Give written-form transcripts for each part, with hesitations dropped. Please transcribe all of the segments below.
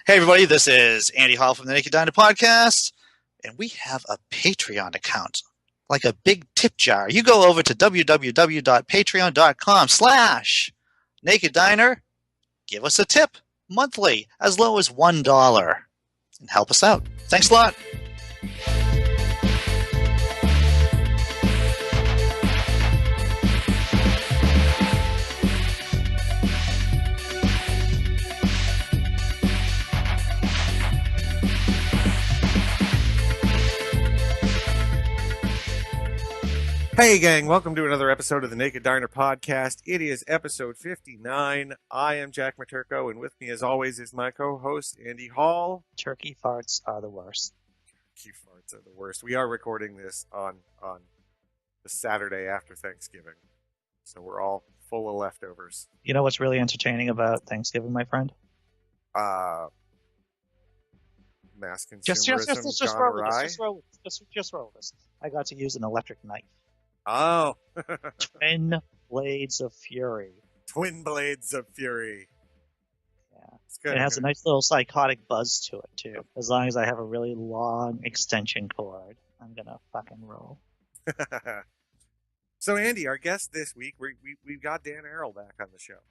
Hey, everybody, this is Andy Hall from the Naked Diner Podcast, and we have a Patreon account, like a big tip jar. You go over to www.patreon.com/Naked Diner, give us a tip monthly, as low as $1, and help us out. Thanks a lot. Hey gang, welcome to another episode of the Naked Diner Podcast. It is episode 59. I am Jack Maturko, and with me as always is my co-host Andy Hall. Turkey farts are the worst. Turkey farts are the worst. We are recording this on the Saturday after Thanksgiving, so we're all full of leftovers. You know what's really entertaining about Thanksgiving, my friend? Mass consumerism Just gone roll with awry. this. Just roll with this. I got to use an electric knife. Oh. Twin Blades of Fury. Twin Blades of Fury. Yeah. It's good. It has a nice little psychotic buzz to it, too. As long as I have a really long extension cord, I'm going to fucking roll. So, Andy, our guest this week, we've got Dan Arel back on the show.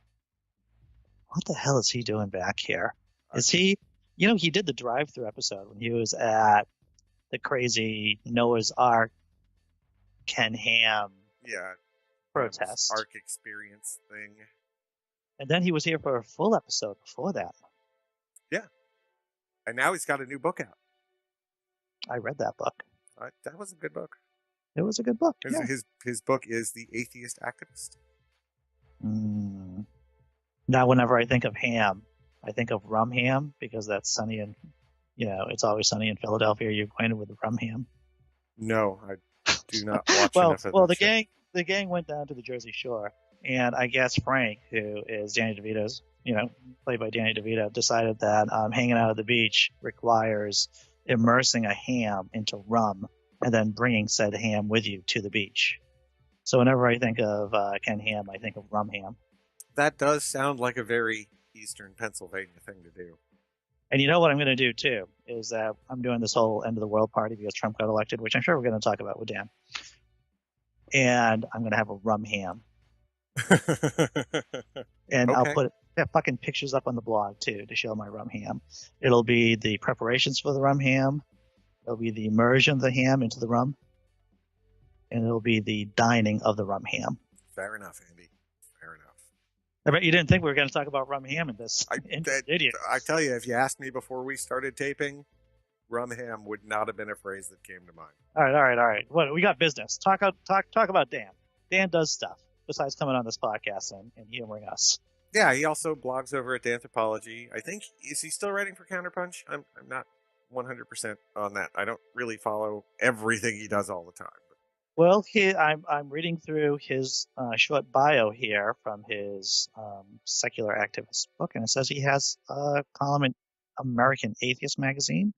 What the hell is he doing back here? Is he... You know, he did the drive-thru episode when he was at the crazy Noah's Ark Ken Ham protest. Ark experience thing. And then he was here for a full episode before that. Yeah. And now he's got a new book out. I read that book. That was a good book. It was a good book. His book is The Atheist Activist. Now, whenever I think of ham, I think of rum ham because that's sunny and, it's always sunny in Philadelphia. Are you acquainted with the rum ham? No, I do not watch enough of the gang went down to the Jersey Shore, and I guess Frank, who is Danny DeVito's, played by Danny DeVito, decided that hanging out at the beach requires immersing a ham into rum and then bringing said ham with you to the beach. So whenever I think of Ken Ham, I think of rum ham. That does sound like a very Eastern Pennsylvania thing to do. And you know what I'm going to do, too, is that I'm doing this whole end of the world party because Trump got elected, which I'm sure we're going to talk about with Dan. And I'm going to have a rum ham. And Okay. I'll put fucking pictures up on the blog, too, to show my rum ham. It'll be the preparations for the rum ham. It'll be the immersion of the ham into the rum. And it'll be the dining of the rum ham. Fair enough, Andy. Fair enough. I bet you didn't think we were going to talk about rum ham in this. Did you? I tell you, if you asked me before we started taping, rum ham would not have been a phrase that came to mind. All right. What we got business. Talk about Dan. Dan does stuff besides coming on this podcast and humoring us. Yeah, he also blogs over at Anthropology. I think, is he still writing for Counterpunch? I'm not 100% on that. I don't really follow everything he does all the time. Well, I'm reading through his short bio here from his secular activist book, and it says he has a column in American Atheist magazine,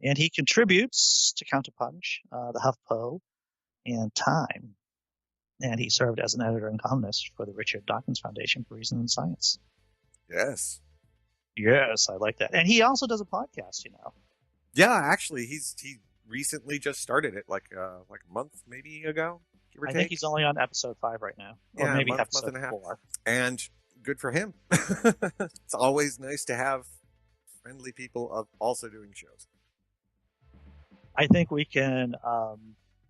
and he contributes to Counterpunch, the HuffPo, and Time. And he served as an editor and columnist for the Richard Dawkins Foundation for Reason and Science. Yes, I like that. And he also does a podcast, Yeah, actually, he recently just started it, like a month maybe ago. I think he's only on episode 5 right now, or maybe episode month and a half. 4. And good for him. It's always nice to have friendly people of also doing shows. I think we can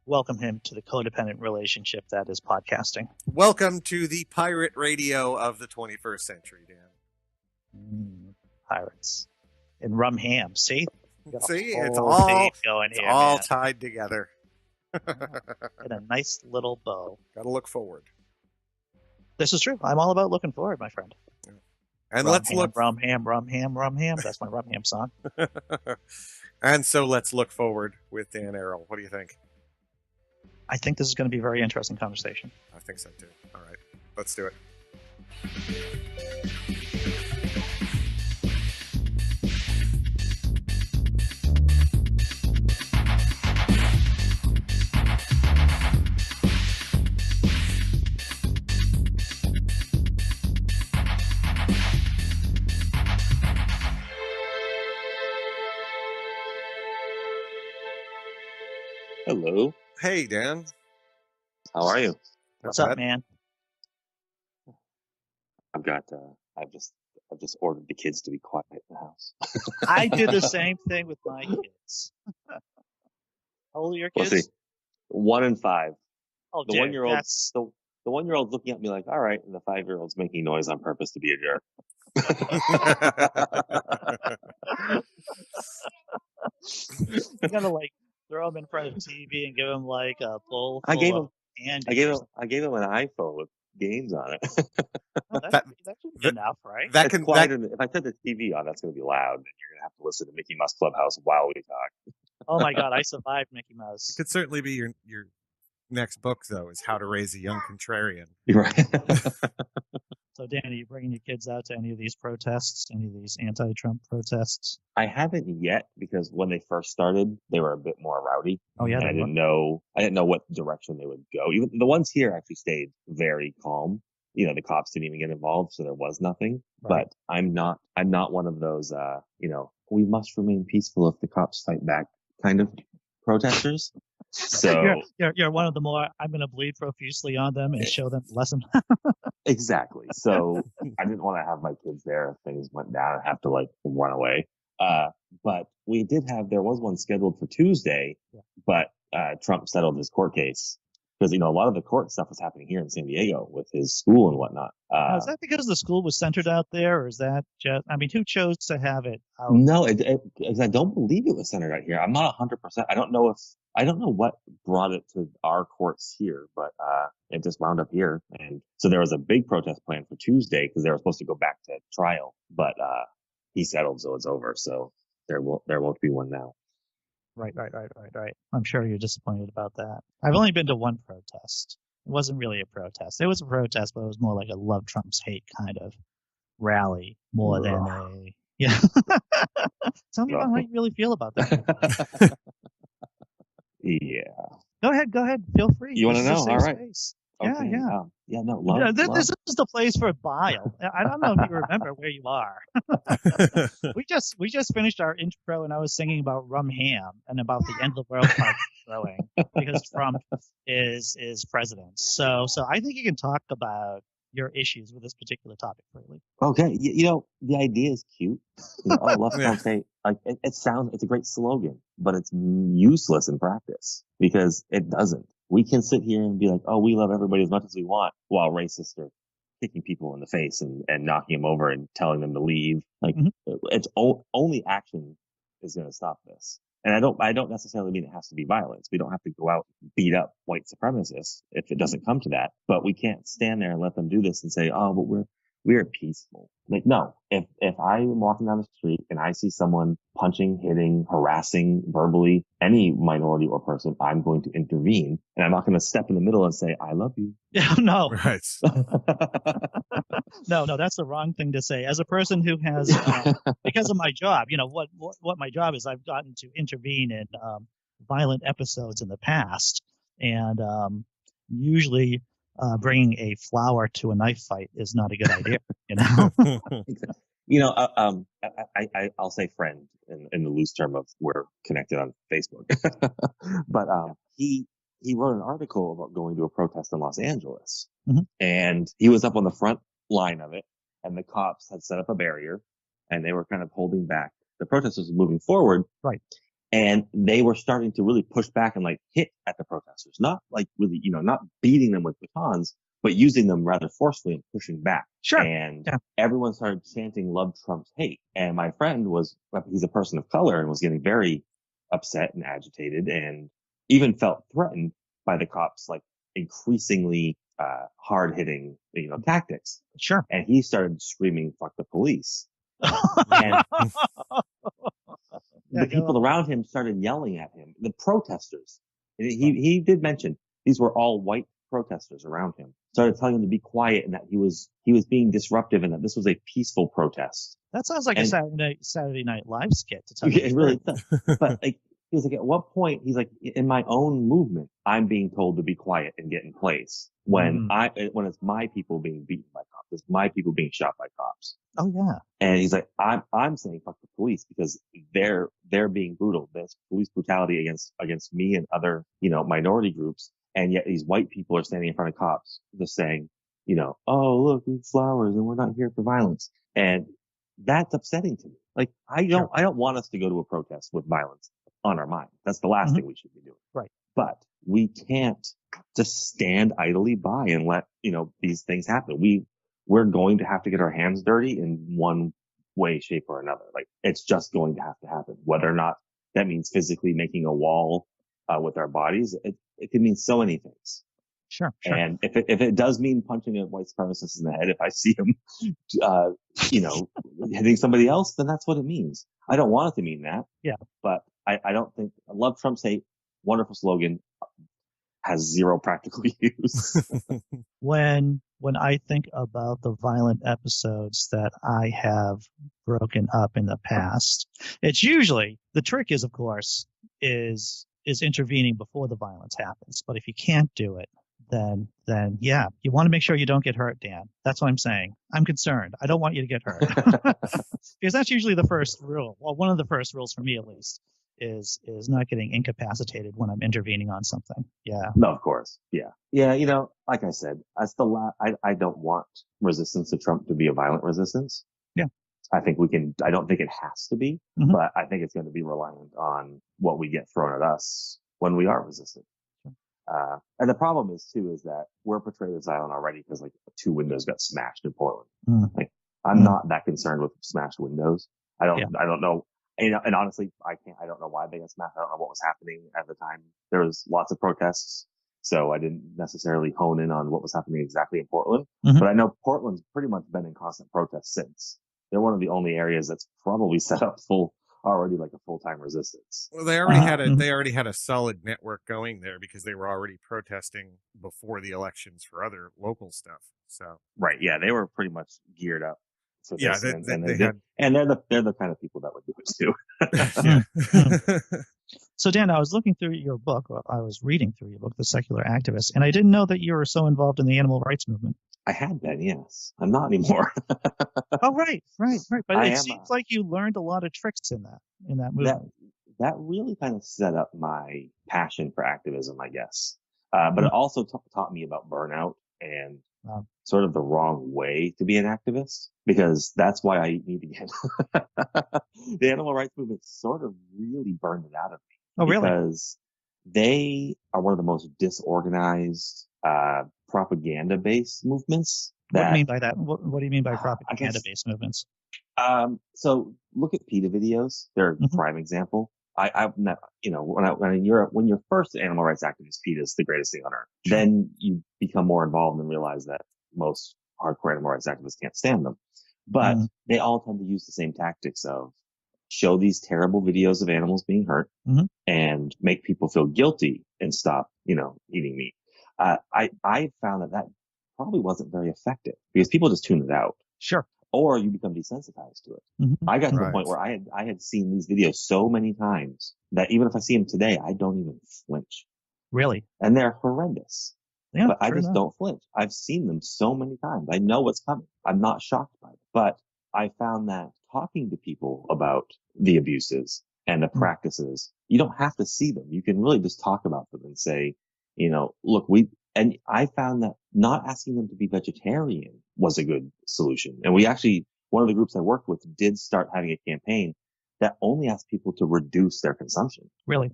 welcome him to the codependent relationship that is podcasting. Welcome to the pirate radio of the 21st century, Dan. Pirates. And rum ham. See? It's all tied together. In a nice little bow. Gotta look forward. This is true. I'm all about looking forward, my friend. Yeah. And let's look. Rum ham. That's my rum ham song. And so let's look forward with Dan Arel. What do you think? I think this is going to be a very interesting conversation. I think so too. All right. Let's do it. Hello. Hey, Dan. How are you? What's Not up, bad. man? I've just ordered the kids to be quiet in the house. I do the same thing with my kids. How old are your Let's kids? see. 1 and 5. Oh, The dude, 1-year-old's the 1-year-old's looking at me like, all right, and the 5-year-old's making noise on purpose to be a jerk. you gotta like throw them in front of TV and give them like a bowl I full gave of him candy. I gave him an iPhone with games on it. Oh, that, that should be enough, right? that It's can quiet. that If I turn the TV on, that's going to be loud, and you're going to have to listen to Mickey Mouse Clubhouse while we talk. Oh my God, I survived Mickey Mouse. could certainly be your next book, though, is How to Raise a Young Contrarian. You're right. So, Dan, are you bringing your kids out to any of these protests, any of these anti-Trump protests? I haven't yet because when they first started, they were a bit more rowdy. Oh yeah, And I they were. didn't know what direction they would go. Even the ones here actually stayed very calm. You know, the cops didn't even get involved, so there was nothing. Right. But I'm not one of those, we must remain peaceful if the cops fight back kind of protesters. So you're one of the more I'm going to bleed profusely on them and show them a lesson. exactly. So I didn't want to have my kids there if things went down and have to like run away. But there was one scheduled for Tuesday, but Trump settled his court case because, a lot of the court stuff was happening here in San Diego with his school and whatnot. Now, is that because the school was centered out there, or is that just, who chose to have it out? No, I don't believe it was centered out here. I'm not 100%. I don't know what brought it to our courts here, but it just wound up here. And so there was a big protest planned for Tuesday because they were supposed to go back to trial, but he settled, so it's over. So there won't be one now. Right. I'm sure you're disappointed about that. I've only been to one protest. It wasn't really a protest. It was a protest, but it was more like a love Trump's hate kind of rally more than a, yeah. Tell me about how you really feel about that. Yeah. Go ahead. Feel free. You want to know? All right. Space. Okay. Yeah. Love. This is the place for bile. I don't know if you remember where you are. we just finished our intro, and I was singing about rum ham and about the end of the world party throwing because Trump is president. So I think you can talk about your issues with this particular topic freely. Okay. The idea is cute. Let's not say like it's a great slogan, but it's useless in practice because it doesn't. We can sit here and be like, oh, we love everybody as much as we want, while racists are kicking people in the face and knocking them over and telling them to leave. Like it's only action is going to stop this. And I don't necessarily mean it has to be violence. We don't have to go out and beat up white supremacists if it doesn't come to that. But we can't stand there and let them do this and say, oh, but we're peaceful. Like, no, if I am walking down the street and I see someone punching, hitting, harassing verbally any minority or person, I'm going to intervene, and I'm not going to step in the middle and say, I love you. No. Right. No, that's the wrong thing to say. As a person who has, because of my job, what my job is, I've gotten to intervene in violent episodes in the past, and usually bringing a flower to a knife fight is not a good idea. I'll say friend in the loose term of we're connected on Facebook, but he wrote an article about going to a protest in Los Angeles, and he was up on the front line of it, and the cops had set up a barrier, and they were kind of holding back. The protesters were moving forward, right? And they were starting to really push back and like hit at the protesters, not like really, not beating them with batons, but using them rather forcefully and pushing back. Sure. And everyone started chanting "Love Trump's hate." And my friend he's a person of color and was getting very upset and agitated and even felt threatened by the cops, like increasingly hard hitting, tactics. Sure. And he started screaming, "Fuck the police." And the people around him started yelling at him. The protesters, he did mention these were all white protesters around him, started telling him to be quiet and that he was being disruptive and that this was a peaceful protest. That sounds like a Saturday Night Live skit to tell you. It really does. But like, he was like, at what point, he's like, in my own movement, I'm being told to be quiet and get in place when it's my people being beaten by cops, it's my people being shot by cops. Oh yeah. And he's like, I'm saying fuck the police because they're they're being brutal. There's police brutality against me and other, minority groups. And yet these white people are standing in front of cops just saying, oh, look, it's flowers and we're not here for violence. And that's upsetting to me. Like, I don't want us to go to a protest with violence on our mind. That's the last thing we should be doing. Right. But we can't just stand idly by and let, these things happen. We're going to have to get our hands dirty in one way, shape, or another. Like, it's just going to have to happen. Whether or not that means physically making a wall with our bodies, it can mean so many things. Sure. And if it does mean punching a white supremacist in the head, if I see him, hitting somebody else, then that's what it means. I don't want it to mean that. Yeah. But I don't think, I love Trump's hate. Wonderful slogan. Has zero practical use. When I think about the violent episodes that I have broken up in the past, it's usually, the trick is, of course, is intervening before the violence happens. But if you can't do it, then yeah, you want to make sure you don't get hurt, Dan. That's what I'm saying. I'm concerned. I don't want you to get hurt. Because that's usually the first rule. Well, one of the first rules for me, at least, is not getting incapacitated when I'm intervening on something. Yeah. No, of course. Yeah. Yeah. Like I said, I don't want resistance to Trump to be a violent resistance. Yeah. I don't think it has to be, but I think it's going to be reliant on what we get thrown at us when we are resistant. Sure. And the problem is that we're portrayed as violent already because like 2 windows got smashed in Portland. Like, I'm not that concerned with smashed windows. I don't know. And honestly, I don't know why they got smashed. I don't know what was happening at the time. There was lots of protests, so I didn't necessarily hone in on what was happening exactly in Portland. But I know Portland's pretty much been in constant protest since. They're one of the only areas that's probably set up already like a full-time resistance. Well, they already had a solid network going there because they were already protesting before the elections for other local stuff. So right, yeah, they were pretty much geared up. So yeah, they're the kind of people that would do it too. So Dan, I was looking through your book. I was reading through your book, The Secular Activist, and I didn't know that you were so involved in the animal rights movement. I had been, yes. I'm not anymore. Oh, right. But it seems like you learned a lot of tricks in that movement. That really kind of set up my passion for activism, I guess. But it also taught me about burnout and sort of the wrong way to be an activist, because that's why I eat meat again. The animal rights movement sort of really burned it out of me. Oh, really? Because they are one of the most disorganized, propaganda-based movements. What do you mean by that? What do you mean by propaganda-based movements? So look at PETA videos. They're a prime example. I've not, when you're first an animal rights activist, PETA is the greatest thing on earth. Sure. Then you become more involved and realize that most hardcore animal rights activists can't stand them. But they all tend to use the same tactics of show these terrible videos of animals being hurt and make people feel guilty and stop, eating meat. I found that probably wasn't very effective because people just tune it out. Sure. Or you become desensitized to it. I got to the point where I had seen these videos so many times that even if I see them today, I don't even flinch. Really? And they're horrendous. Yeah, but I just don't flinch. I've seen them so many times. I know what's coming. I'm not shocked by it. But I found that talking to people about the abuses and the practices, you don't have to see them. You can really just talk about them and say, look, and I found that not asking them to be vegetarian was a good solution. And we actually, one of the groups I worked with did start having a campaign that only asked people to reduce their consumption. Really?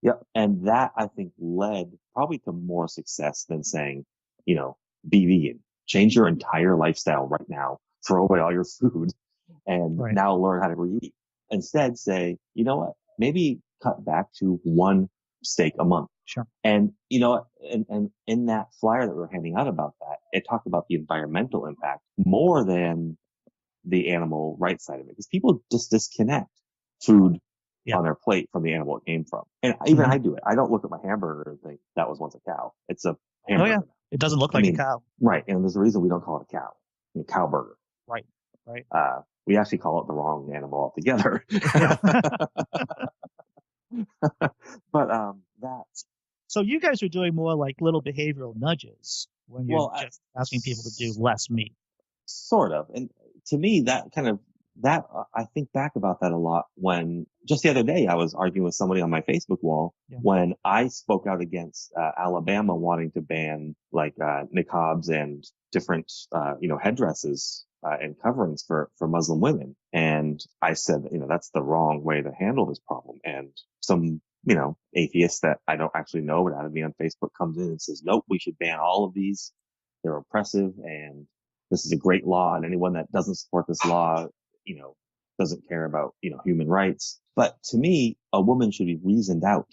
Yep. And that, I think, led probably to more success than saying, be vegan, change your entire lifestyle right now, throw away all your food, and now learn how to reeat. Instead, say, you know what, maybe cut back to 1 steak a month. Sure. And, and in that flyer that we were handing out about that, it talked about the environmental impact more than the animal rights side of it, because people just disconnect food on their plate from the animal it came from. And even I do it. I don't look at my hamburger and think that was once a cow. It's a hamburger. Oh, yeah. It doesn't look like a cow. Right. And there's a reason we don't call it a cow. Cow burger. Right. We actually call it the wrong animal altogether. But, so you guys are doing more like little behavioral nudges when you're just asking people to do less meat. Sort of. And to me, I think back about that a lot when just the other day, I was arguing with somebody on my Facebook wall Yeah. when I spoke out against Alabama wanting to ban like niqabs and different headdresses and coverings for Muslim women. And I said, that's the wrong way to handle this problem. And some atheist that I don't actually know but added me on Facebook comes in and says, nope, we should ban all of these. They're oppressive and this is a great law. And anyone that doesn't support this law, doesn't care about, human rights. But to me, a woman should be reasoned out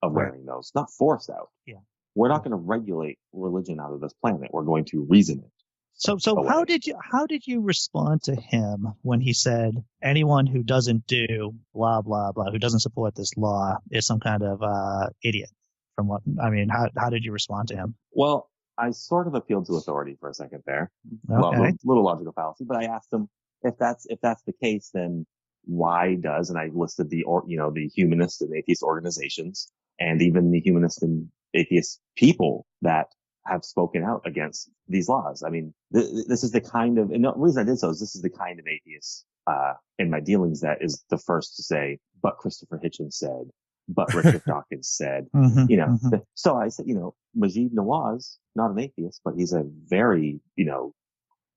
of wearing those, not forced out. Yeah. We're not going to regulate religion out of this planet. We're going to reason it. So how did you respond to him when he said anyone who doesn't do blah blah blah, who doesn't support this law is some kind of idiot? How did you respond to him? Well, I sort of appealed to authority for a second there. Okay. Little logical fallacy, but I asked him if that's the case, then why does, and I listed the humanist and atheist organizations and even the humanist and atheist people that have spoken out against these laws. I mean, this is the kind of, and the reason I did so is this is the kind of atheist, in my dealings that is the first to say, but Christopher Hitchens said, but Richard Dawkins said, So I said, Majid Nawaz, not an atheist, but he's a very,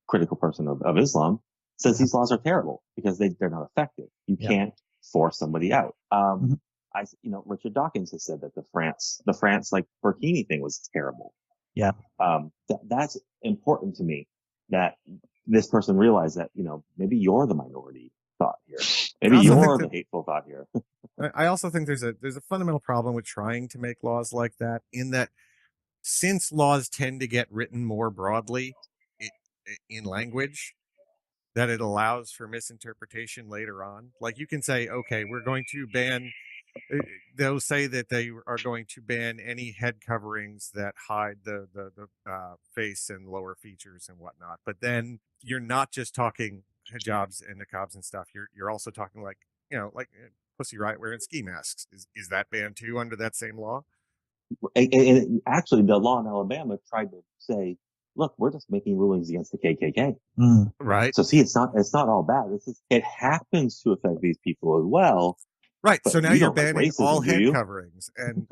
critical person of Islam, says these laws are terrible because they're not effective. You can't force somebody out. Richard Dawkins has said that the France like burkini thing was terrible. Yeah. That's important to me that this person realized that, maybe you're the minority thought here. Maybe you're the hateful thought here. I also think there's a fundamental problem with trying to make laws like that, in that since laws tend to get written more broadly in language, that it allows for misinterpretation later on. Like you can say, okay, we're going to ban, they'll say that they are going to ban any head coverings that hide the face and lower features and whatnot. But then you're not just talking hijabs and niqabs and stuff. You're also talking like Pussy Riot wearing ski masks. Is that banned too under that same law? And actually, the law in Alabama tried to say, look, we're just making rulings against the KKK. Right. So see, it's not all bad. It happens to affect these people as well. Right. So now you're banning all head you? coverings and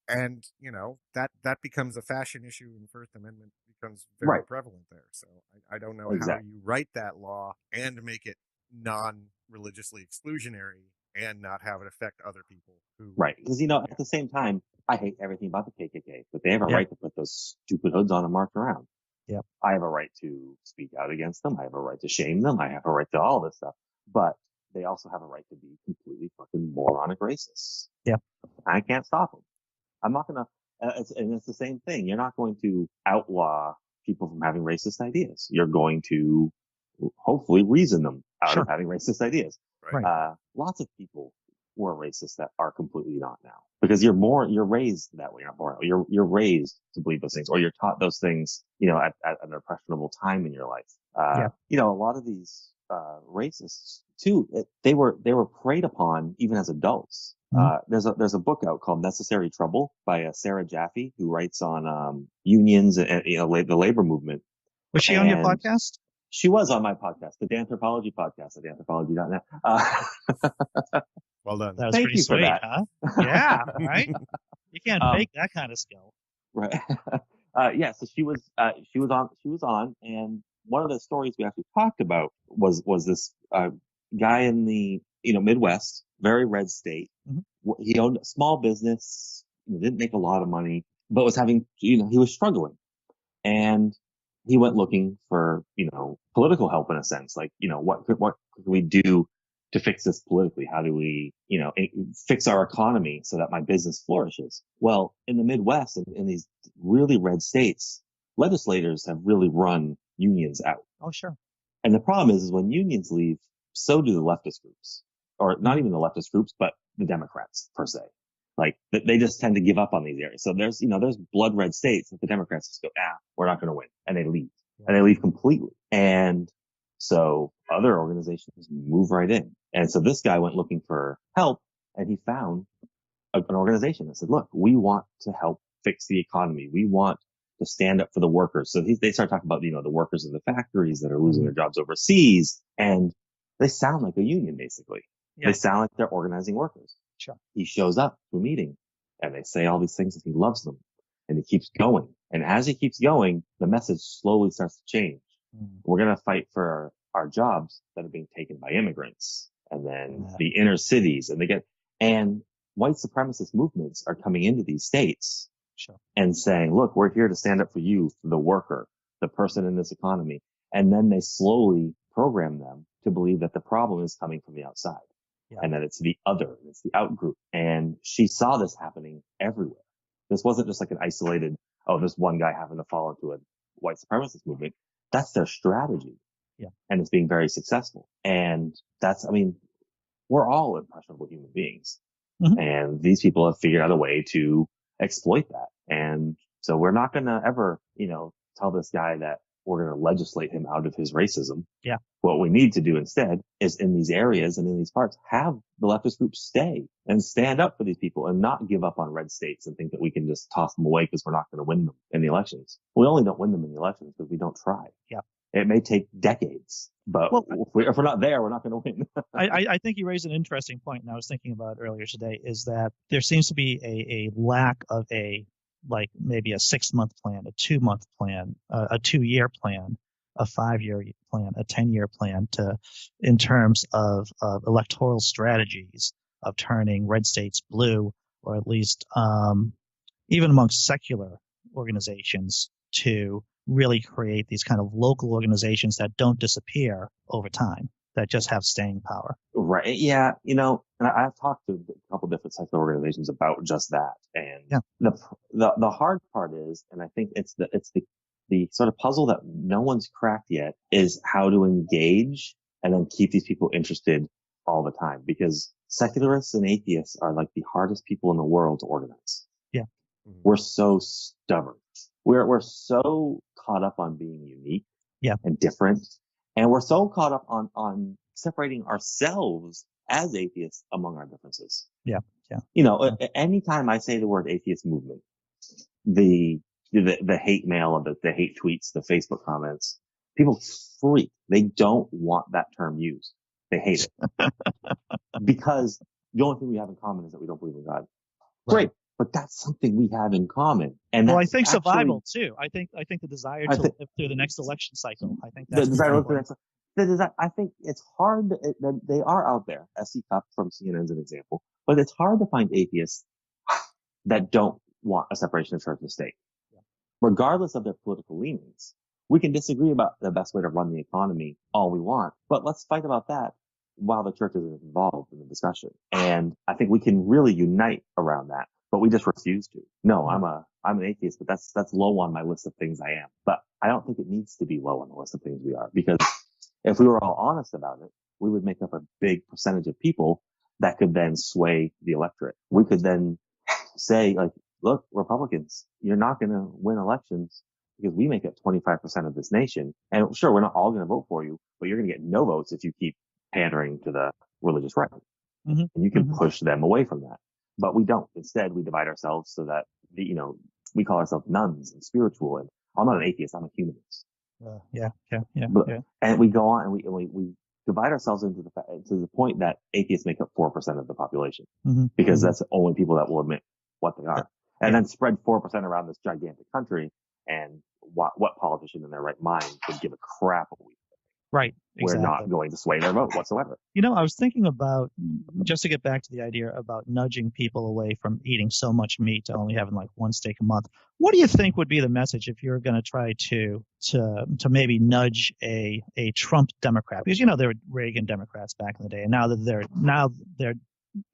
that becomes a fashion issue, and First Amendment becomes very prevalent there. So I don't know how you write that law and make it non-religiously exclusionary and not have it affect other people who. Right. Because, at the same time, I hate everything about the KKK, but they have a right to put those stupid hoods on and march around. Yeah. I have a right to speak out against them. I have a right to shame them. I have a right to all this stuff, but they also have a right to be completely fucking moronic racists. Yeah. I can't stop them. I'm not going to, and it's the same thing. You're not going to outlaw people from having racist ideas. You're going to hopefully reason them out of having racist ideas. Right. Lots of people were racist that are completely not now, because you're raised that way. You're not born. You're raised to believe those things, or you're taught those things, at an impressionable time in your life. A lot of these, racists too, they were preyed upon even as adults. There's a book out called Necessary Trouble by Sarah Jaffe, who writes on unions and the labor movement. Was she on your podcast? She was on my podcast, the Danthropology podcast at danthropology.net. Well done. That was Thank pretty you sweet, for that. huh? Yeah, right? You can't fake that kind of skill. Right. So she was on, and one of the stories we actually talked about was this guy in the Midwest, very red state. Mm-hmm. He owned a small business, didn't make a lot of money, but was having he was struggling, and he went looking for political help in a sense, like what could we do to fix this politically? How do we fix our economy so that my business flourishes? Well, in the Midwest and in these really red states, legislators have really run unions out. Oh, sure. And the problem is when unions leave, so do the leftist groups, or not even the leftist groups, but the Democrats per se. Like they just tend to give up on these areas. So there's blood red states that the Democrats just go, we're not going to win. And they leave, and they leave completely. And so other organizations move right in. And so this guy went looking for help, and he found an organization that said, look, we want to help fix the economy. We want to stand up for the workers. So they start talking about, the workers in the factories that are losing their jobs overseas, and they sound like a union basically. Yeah. They sound like they're organizing workers. Sure. He shows up to a meeting and they say all these things that he loves them, and he keeps going. And as he keeps going, the message slowly starts to change. We're going to fight for our jobs that are being taken by immigrants, and then the inner cities, and white supremacist movements are coming into these states and saying, look, we're here to stand up for you, the worker, the person in this economy. And then they slowly program them to believe that the problem is coming from the outside and that it's the other, it's the out group. And she saw this happening everywhere. This wasn't just like an isolated, there's one guy having to fall into a white supremacist movement. That's their strategy. Yeah. And it's being very successful. And we're all impressionable human beings. Mm-hmm. And these people have figured out a way to exploit that. And so we're not going to ever, tell this guy that we're going to legislate him out of his racism. Yeah. What we need to do instead is in these areas and in these parts, have the leftist groups stay and stand up for these people and not give up on red states and think that we can just toss them away because we're not going to win them in the elections. We only don't win them in the elections because we don't try. Yeah. It may take decades, but if we're not there, we're not going to win. I think you raised an interesting point, and I was thinking about it earlier today, is that there seems to be a lack of maybe a 6-month plan, a 2-month plan, a 2-year plan, a 5-year plan, a 10-year plan in terms of electoral strategies of turning red states blue, or at least even amongst secular organizations, to really create these kind of local organizations that don't disappear over time, that just have staying power. Right. Yeah. And I've talked to a couple different secular organizations about just that. And the hard part is, and I think it's the sort of puzzle that no one's cracked yet, is how to engage and then keep these people interested all the time, because secularists and atheists are like the hardest people in the world to organize. Yeah. We're so stubborn. We're so caught up on being unique and different. And we're so caught up on separating ourselves as atheists among our differences. Yeah. Yeah. Anytime I say the word atheist movement, the hate mail, the hate tweets, the Facebook comments, people freak. They don't want that term used. They hate it because the only thing we have in common is that we don't believe in God. Great. But that's something we have in common. And I think survival too. I think the desire to live through the next election cycle. I think that's the desire to live through the next. I think it's hard. They are out there. SC Cup from CNN is an example, but it's hard to find atheists that don't want a separation of church and state, regardless of their political leanings. We can disagree about the best way to run the economy all we want, but let's fight about that while the church isn't involved in the discussion. And I think we can really unite around that. But we just refuse to. No, I'm an atheist, but that's low on my list of things I am. But I don't think it needs to be low on the list of things we are, because if we were all honest about it, we would make up a big percentage of people that could then sway the electorate. We could then say, look, Republicans, you're not going to win elections because we make up 25% of this nation. And sure, we're not all going to vote for you, but you're going to get no votes if you keep pandering to the religious right. Mm-hmm. And you can push them away from that. But we don't. Instead, we divide ourselves so that, we call ourselves nuns and spiritual. And I'm not an atheist. I'm a humanist. Yeah. And we go on and we divide ourselves to the point that atheists make up 4% of the population, because that's the only people that will admit what they are. And then spread 4% around this gigantic country. And what politician in their right mind would give a crap what we think? Right. Exactly. We're not going to sway their vote whatsoever. I was thinking about, just to get back to the idea about nudging people away from eating so much meat to only having like one steak a month. What do you think would be the message if you're going to try to maybe nudge a Trump Democrat? Because there were Reagan Democrats back in the day, and now they're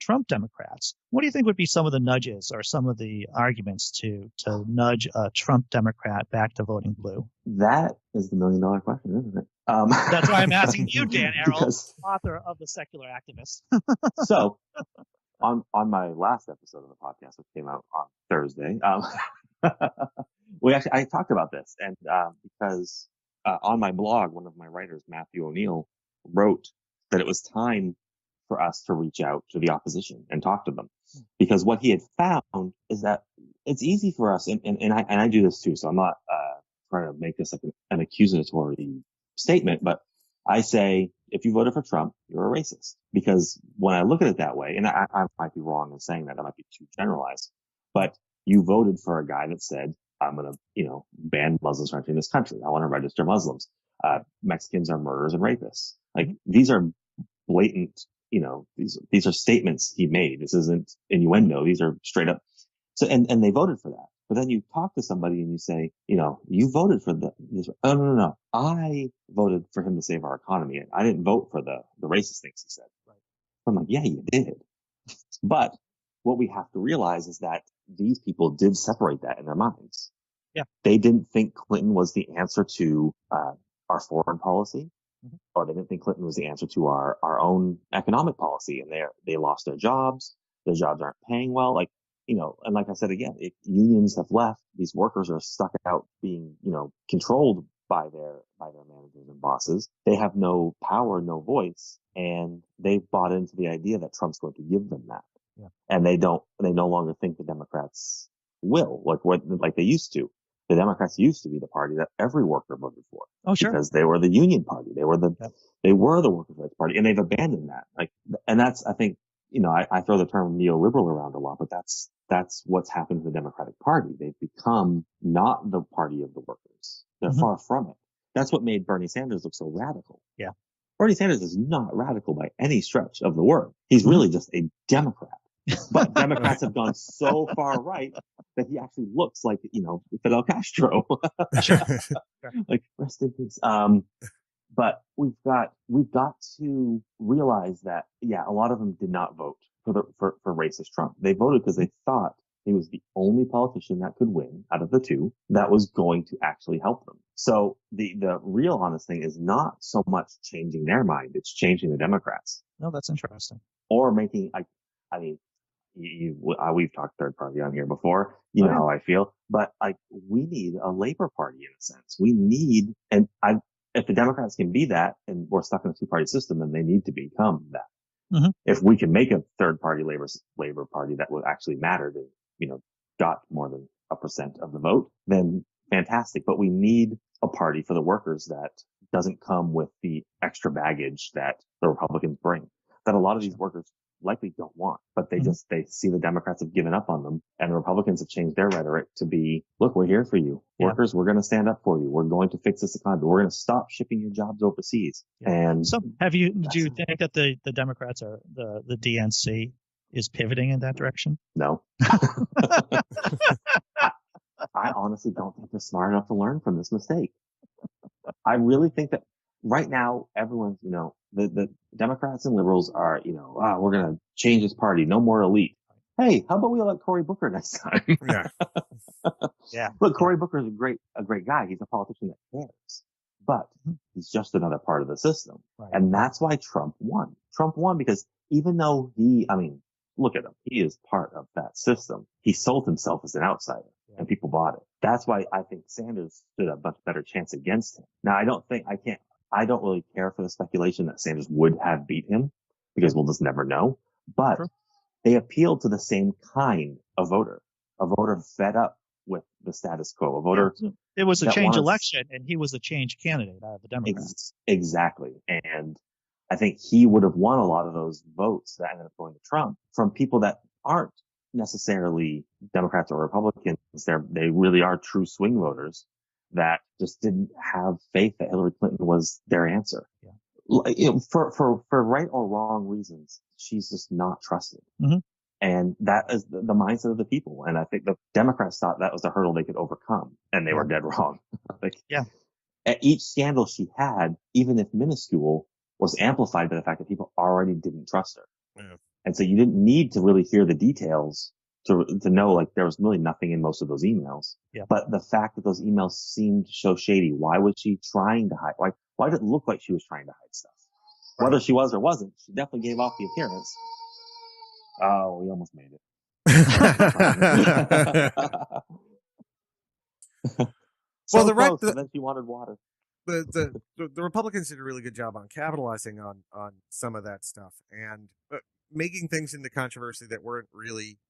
Trump Democrats. What do you think would be some of the nudges or some of the arguments to nudge a Trump Democrat back to voting blue? That is the $1 million question, isn't it? That's why I'm asking you, Dan Arel, author of The Secular Activist. So, on my last episode of the podcast, which came out on Thursday, I talked about this, and because on my blog, one of my writers, Matthew O'Neill, wrote that it was time for us to reach out to the opposition and talk to them, because what he had found is that it's easy for us, and I do this too, so I'm not trying to make this like an accusatory statement, but I say, if you voted for Trump, you're a racist. Because when I look at it that way, and I might be wrong in saying that, I might be too generalized, but you voted for a guy that said, I'm going to, ban Muslims from entering this country. I want to register Muslims. Mexicans are murderers and rapists. Like, these are blatant, these are statements he made. This isn't innuendo. These are straight up. So, and they voted for that. But then you talk to somebody and you say, you voted for the, oh, no. I voted for him to save our economy. I didn't vote for the racist things he said. Right. I'm like, yeah, you did. But what we have to realize is that these people did separate that in their minds. Yeah. They didn't think Clinton was the answer to our foreign policy, or they didn't think Clinton was the answer to our own economic policy. And they lost their jobs. Their jobs aren't paying well. Like, and like I said again, if unions have left, these workers are stuck out being, controlled by their managers and bosses. They have no power, no voice, and they've bought into the idea that Trump's going to give them that. Yeah. And they no longer think the Democrats will, like they used to. The Democrats used to be the party that every worker voted for. Oh, sure. Because they were the union party. They were the workers' rights party, and they've abandoned that. And that's, I think, I throw the term neoliberal around a lot, but that's what's happened to the Democratic Party. They've become not the party of the workers. They're far from it. That's what made Bernie Sanders look so radical. Yeah. Bernie Sanders is not radical by any stretch of the word. He's really just a Democrat. But Democrats have gone so far right that he actually looks like, Fidel Castro. Like, rest in peace. But we've got to realize that, a lot of them did not vote for racist Trump. They voted because they thought he was the only politician that could win out of the two that was going to actually help them. So the real honest thing is not so much changing their mind. It's changing the Democrats. No, that's interesting. Or making, we've talked third party on here before. You know how I feel, but we need a labor party in a sense. We need, if the Democrats can be that, and we're stuck in a two-party system, then they need to become that. Mm-hmm. If we can make a third-party labor party that will actually matter, to got more than 1% of the vote, then fantastic. But we need a party for the workers that doesn't come with the extra baggage that the Republicans bring, that a lot of these workers likely don't want, but they they see the Democrats have given up on them, and the Republicans have changed their rhetoric to be, look, we're here for you. Workers, we're going to stand up for you. We're going to fix this economy. We're going to stop shipping your jobs overseas. And so do you think that the Democrats are, the DNC is pivoting in that direction? No. I honestly don't think they're smart enough to learn from this mistake. I really think that right now, everyone's, the Democrats and liberals are, we're going to change this party. No more elite. Hey, how about we elect Cory Booker next time? Yeah. Look, Cory Booker is a great guy. He's a politician that cares, but he's just another part of the system. Right. And that's why Trump won. Trump won because even though look at him. He is part of that system. He sold himself as an outsider and people bought it. That's why I think Sanders stood a much better chance against him. Now, I don't really care for the speculation that Sanders would have beat him because we'll just never know. But they appealed to the same kind of voter, a voter fed up with the status quo, a voter. It was a change election, and he was a change candidate out of the Democrats. Exactly. And I think he would have won a lot of those votes that ended up going to Trump from people that aren't necessarily Democrats or Republicans. They really are true swing voters that just didn't have faith that Hillary Clinton was their answer. Yeah. For right or wrong reasons, she's just not trusted. Mm-hmm. And that is the mindset of the people. And I think the Democrats thought that was a hurdle they could overcome, and they were dead wrong. At each scandal she had, even if minuscule, was amplified by the fact that people already didn't trust her. Yeah. And so you didn't need to really hear the details to know, there was really nothing in most of those emails. Yeah. But the fact that those emails seemed so shady, why was she trying to hide? Why did it look like she was trying to hide stuff? Right. Whether she was or wasn't, she definitely gave off the appearance. Oh, we almost made it. Then she wanted water. The Republicans did a really good job on capitalizing on some of that stuff and making things into controversy that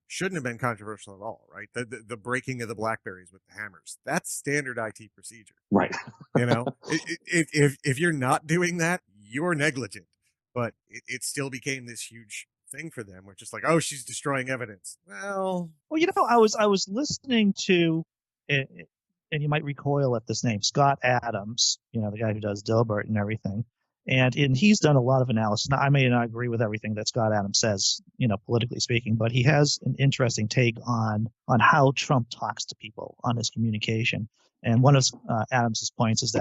shouldn't have been controversial at all, right? The breaking of the Blackberries with the hammers, that's standard IT procedure, right? If you're not doing that, you're negligent. But it still became this huge thing for them. We're just like, oh, she's destroying evidence. Well, I was listening to, and you might recoil at this name, Scott Adams, the guy who does Dilbert and everything, and he's done a lot of analysis. Now, I may not agree with everything that Scott Adams says, politically speaking, but he has an interesting take on how Trump talks to people on his communication. And one of Adams's points is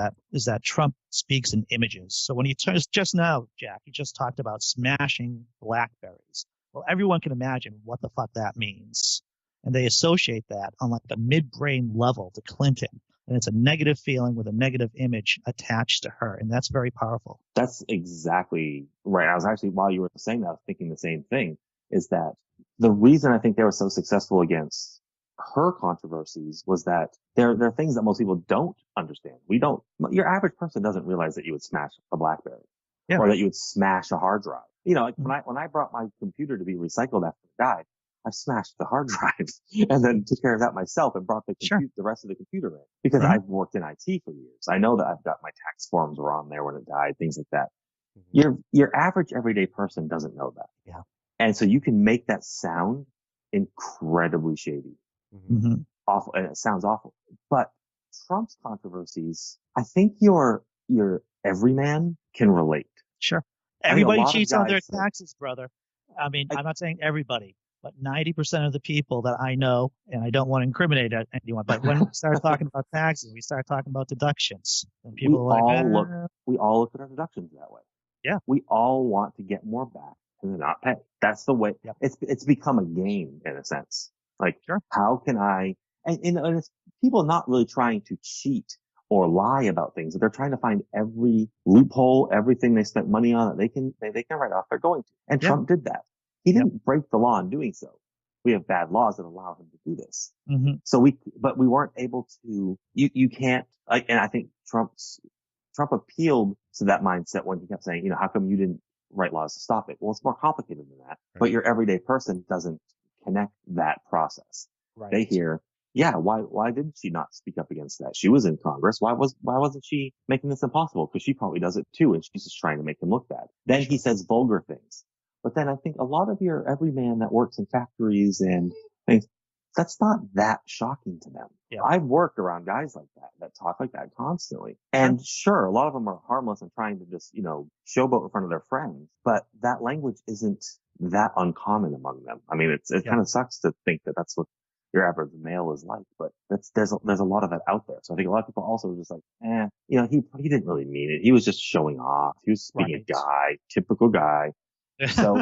that Trump speaks in images. So when he turns just now, Jack, he just talked about smashing blackberries. Well, everyone can imagine what the fuck that means. And they associate that on like the midbrain level to Clinton. And it's a negative feeling with a negative image attached to her. And that's very powerful. That's exactly right. I was actually, while you were saying that, I was thinking the same thing, is that the reason I think they were so successful against her controversies was that there are things that most people don't understand. Your average person doesn't realize that you would smash a BlackBerry or that you would smash a hard drive. Like when I brought my computer to be recycled after it died, I smashed the hard drive and then took care of that myself and brought the rest of the computer in because I've worked in IT for years. I know that I've got my tax forms were on there when it died, things like that. Mm-hmm. Your average everyday person doesn't know that. Yeah. And so you can make that sound incredibly shady. Mm-hmm. Awful. And it sounds awful. But Trump's controversies, I think your everyman can relate. Sure. Everybody cheats on their taxes, brother. I mean, I'm not saying everybody, but 90% of the people that I know, and I don't want to incriminate anyone, but when we start talking about taxes, we start talking about deductions. And people we all look at our deductions that way. Yeah. We all want to get more back and not pay. That's the way. Yep. It's become a game in a sense. Like, how can I, and it's people not really trying to cheat or lie about things. They're trying to find every loophole, everything they spent money on that they can write off. They're going to. And Trump did that. He didn't break the law in doing so. We have bad laws that allow him to do this. Mm-hmm. So but we weren't able to, you can't, and I think Trump appealed to that mindset when he kept saying, how come you didn't write laws to stop it? Well, it's more complicated than that, but your everyday person doesn't connect that process. Right. They hear, why didn't she not speak up against that? She was in Congress. Why wasn't she making this impossible? Because she probably does it too, and she's just trying to make him look bad. Then he says vulgar things. But then I think a lot of your everyman that works in factories and things, that's not that shocking to them. Yeah. I've worked around guys like that talk like that constantly. And sure, a lot of them are harmless and trying to just, showboat in front of their friends. But that language isn't that uncommon among them. I mean, it kind of sucks to think that that's what your average male is like, but there's a lot of that out there. So I think a lot of people also are just like, he didn't really mean it. He was just showing off. He was being a guy, typical guy. So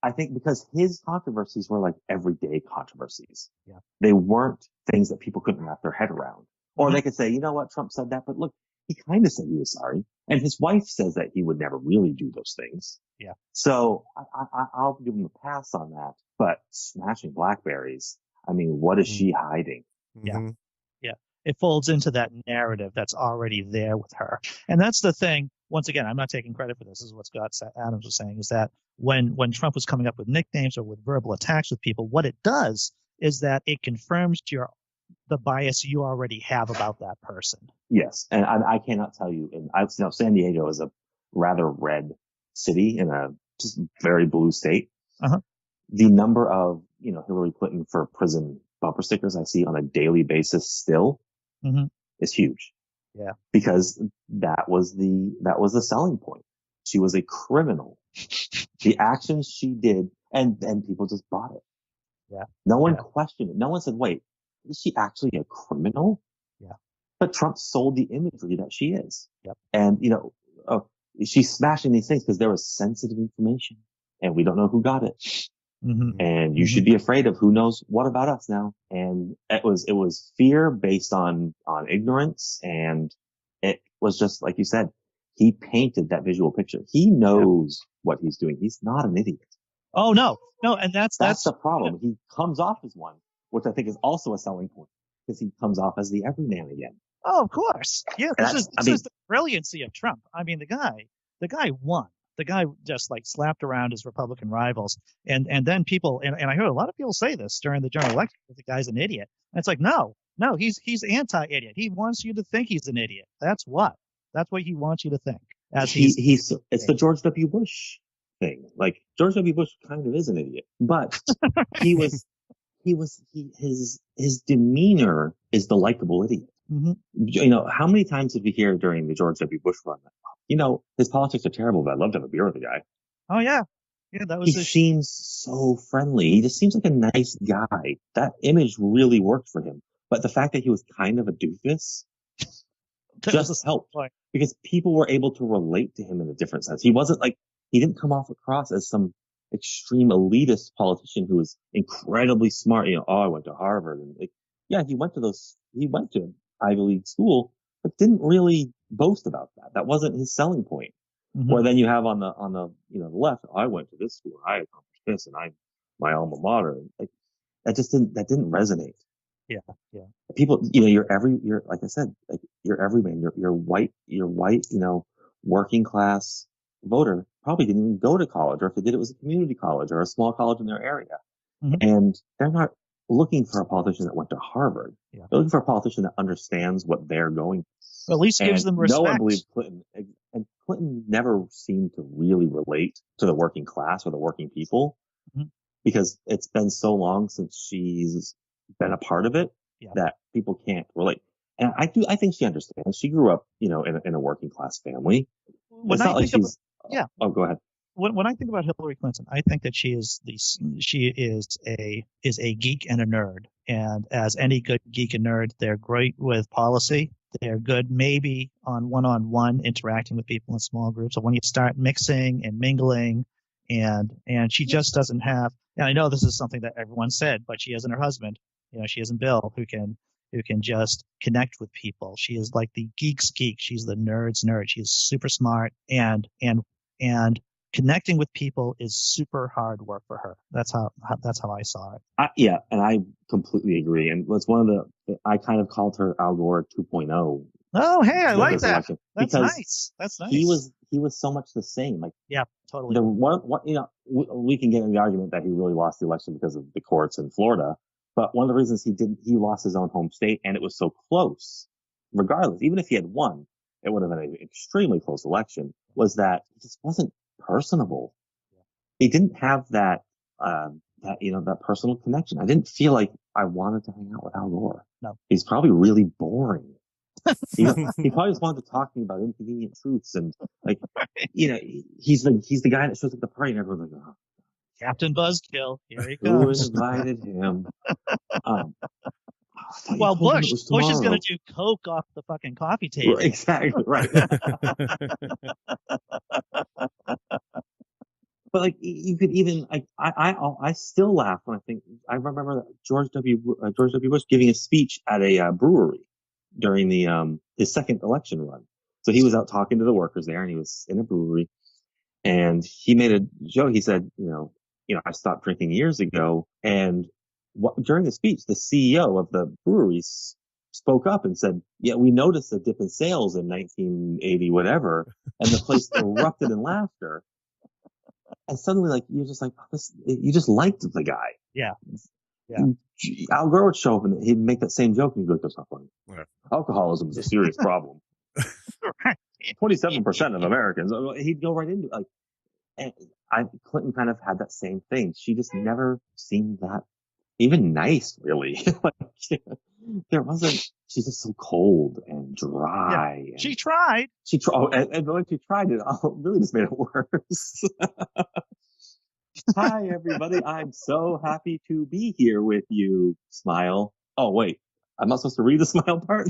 I think because his controversies were like everyday controversies. Yeah. They weren't things that people couldn't wrap their head around. Or they could say, you know what, Trump said that, but look, he kind of said he was sorry. And his wife says that he would never really do those things. Yeah. So I'll give him a pass on that. But smashing blackberries, I mean, what is she hiding? Yeah. Yeah. It folds into that narrative that's already there with her. And that's the thing. Once again, I'm not taking credit for this. This is what Scott Adams was saying, is that when Trump was coming up with nicknames or with verbal attacks with people, what it does is that it confirms the bias you already have about that person. Yes. And I cannot tell you, San Diego is a rather red city in a just very blue state. Uh-huh. The number of, Hillary Clinton for prison bumper stickers I see on a daily basis still is huge. Yeah. Because that was the selling point. She was a criminal. The actions she did, and people just bought it. Yeah. No one questioned it. No one said, wait, is she actually a criminal? Yeah. But Trump sold the imagery that she is. Yep. And, she's smashing these things because there was sensitive information and we don't know who got it. Mm-hmm. And you should be afraid of who knows what about us now. And it was fear based on ignorance. And it was just, like you said, he painted that visual picture. He knows what he's doing. He's not an idiot. Oh, no. And that's the problem. He comes off as one, which I think is also a selling point because he comes off as the everyman again. Oh, of course. Yeah. This is the brilliancy of Trump. I mean, the guy won. The guy just like slapped around his Republican rivals. And then people, and I heard a lot of people say this during the general election, that the guy's an idiot. And it's like, no, he's anti-idiot. He wants you to think he's an idiot. That's what he wants you to think. as he's it's the George W. Bush thing. Like George W. Bush kind of is an idiot, but he was his demeanor is the likable idiot. Mm-hmm. You know, how many times did we hear during the George W. Bush run? You know, his politics are terrible, but I'd love to have a beer with the guy. Oh yeah, that was. He seems so friendly. He just seems like a nice guy. That image really worked for him. But the fact that he was kind of a doofus just helped because people were able to relate to him in a different sense. He wasn't like, he didn't come off across as some extreme elitist politician who was incredibly smart. You know, oh, I went to Harvard, and like, yeah, he went to Ivy League school, but didn't really boast about that. That wasn't his selling point. Mm-hmm. Or then you have on the the left, I went to this school, I accomplished this, and my alma mater. Like that didn't resonate. Yeah. People, you're like I said, like you're everyman. You're white, working class voter probably didn't even go to college, or if they did, it was a community college or a small college in their area. Mm-hmm. And they're not looking for a politician that went to Harvard. Yeah. They're looking for a politician that understands what they're going through. Well, at least gives them respect. No one believes Clinton. And Clinton never seemed to really relate to the working class or the working people, mm-hmm. because it's been so long since she's been a part of it that people can't relate. And I think she understands. She grew up, in a working class family. It's not like she's. Oh, go ahead. When I think about Hillary Clinton, I think that she is a geek and a nerd. And as any good geek and nerd, they're great with policy. They're good maybe on one-on-one interacting with people in small groups. So when you start mixing and mingling, and she just doesn't have. And I know this is something that everyone said, but she isn't her husband. She isn't Bill, who can just connect with people. She is like the geek's geek. She's the nerd's nerd. She is super smart, and connecting with people is super hard work for her. That's how I saw it. And I completely agree. And was one of I kind of called her Al Gore 2.0. Oh, hey, I like that. That's nice. That's nice. He was so much the same. Like, yeah, totally. We can get in the argument that he really lost the election because of the courts in Florida. But one of the reasons he lost his own home state, and it was so close, regardless, even if he had won, it would have been an extremely close election, was that he just wasn't personable. He didn't have that personal connection. I didn't feel like I wanted to hang out with Al Gore. No. He's probably really boring. He probably just wanted to talk to me about inconvenient truths, and he's the guy that shows up at the party and everyone's like, oh, Captain Buzzkill, here he comes. Who invited him? Well, Bush is going to do coke off the fucking coffee table. Exactly right. But like, you could even like, I still laugh when I remember George W. Bush giving a speech at a brewery during his second election run. So he was out talking to the workers there, and he was in a brewery, and he made a joke. He said, I stopped drinking years ago, and during the speech, the CEO of the brewery spoke up and said, yeah, we noticed a dip in sales in 1980, whatever. And the place erupted in laughter. And suddenly, like, you're just like, you just liked the guy. Yeah. Al Gore would show up and he'd make that same joke and he'd be like, that's not funny. Yeah. Alcoholism is a serious problem. 27% of Americans. He'd go right into it. Like, and Clinton kind of had that same thing. She just never seemed that even nice, really. Like, there wasn't. She's just so cold and dry. Yeah. She tried. And when she tried it, it really just made it worse. Hi, everybody. I'm so happy to be here with you. Smile. Oh, wait. I'm not supposed to read the smile part?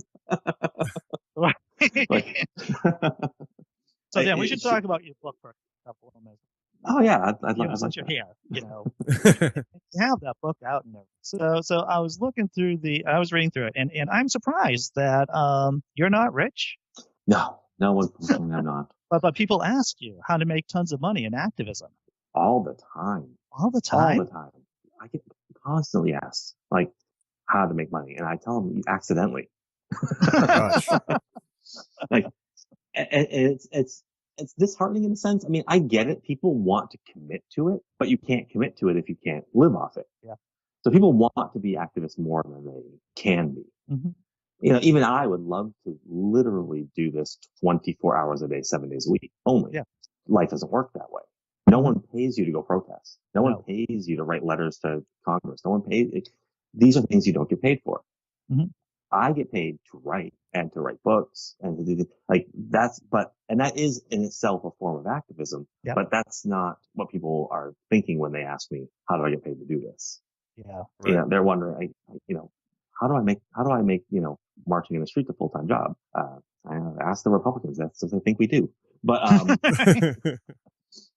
So, Dan, we should talk about your book for a couple of minutes. Oh, yeah. I'd love since you're here, you have that book out and everything. So I was I was reading through it, and I'm surprised that you're not rich. No, I'm not. But people ask you how to make tons of money in activism. All the time. I get constantly asked, like, how to make money, and I tell them accidentally. Gosh. Like, it's disheartening in a sense. I mean, I get it. People want to commit to it, but you can't commit to it if you can't live off it. Yeah. So people want to be activists more than they can be. Mm-hmm. even I would love to literally do this 24 hours a day, 7 days a week only. Yeah. Life doesn't work that way. No Mhm. one pays you to go protest. No one No. pays you to write letters to Congress. No one pays. These are things you don't get paid for. Mhm. I get paid to write and to write books and to do and that is in itself a form of activism, Yep. but that's not what people are thinking when they ask me, how do I get paid to do this? Yeah. Right. They're wondering, how do I make, marching in the street a full-time job? I ask the Republicans. That's what they think we do. But,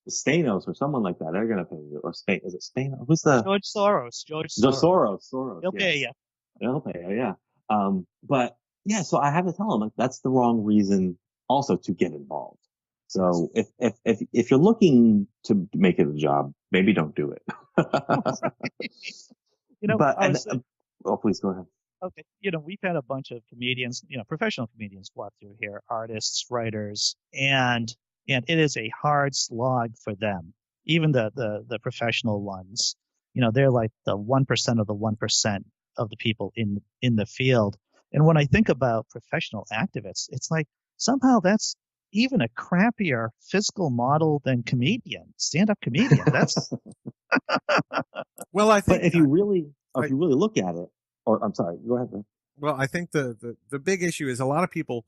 Stanos or someone like that, they're going to pay you. Or is it Stanos? Who's the George Soros. Soros? He'll pay Yes. you. They'll pay you, yeah. But yeah, so I have to tell them like that's the wrong reason also to get involved. So if you're looking to make it a job, maybe don't do it. But I was oh, please go ahead. okay. We've had a bunch of comedians, professional comedians walk through here, artists, writers, and it is a hard slog for them. Even the professional ones, they're like the 1% of the 1% of the people in the field. And when I think about professional activists, it's like somehow that's even a crappier physical model than stand-up comedian. That's Well, I But think if you really look at it, or I'm sorry, go ahead. Man. well, I think the big issue is a lot of people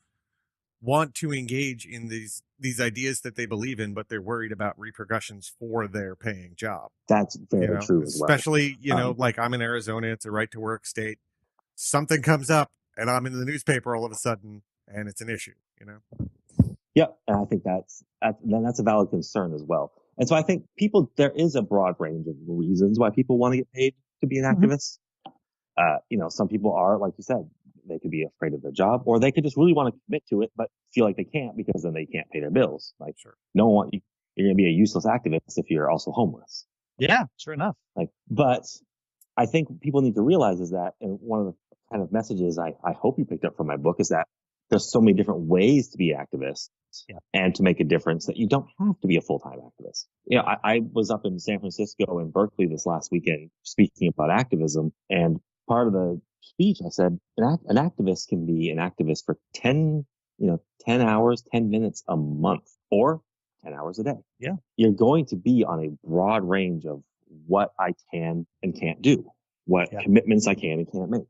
want to engage in these ideas that they believe in, but they're worried about repercussions for their paying job. That's very true as well. Especially, like I'm in Arizona, it's a right to work state. Something comes up and I'm in the newspaper all of a sudden and it's an issue, Yep, and I think that's a valid concern as well. And so I think there is a broad range of reasons why people want to get paid to be an Mhm. activist. Some people are, like you said, they could be afraid of their job, or they could just really want to commit to it, but feel like they can't because then they can't pay their bills. Like, Sure. no one, you're going to be a useless activist if you're also homeless. Yeah, sure enough. But I think people need to realize is that, and one of the kind of messages I hope you picked up from my book is that there's so many different ways to be activists and to make a difference that you don't have to be a full-time activist. I was up in San Francisco and Berkeley this last weekend speaking about activism, and part of the speech I said an activist can be an activist for 10 hours, 10 minutes a month, or 10 hours a day. Yeah. You're going to be on a broad range of what I can and can't do, what commitments I can and can't make.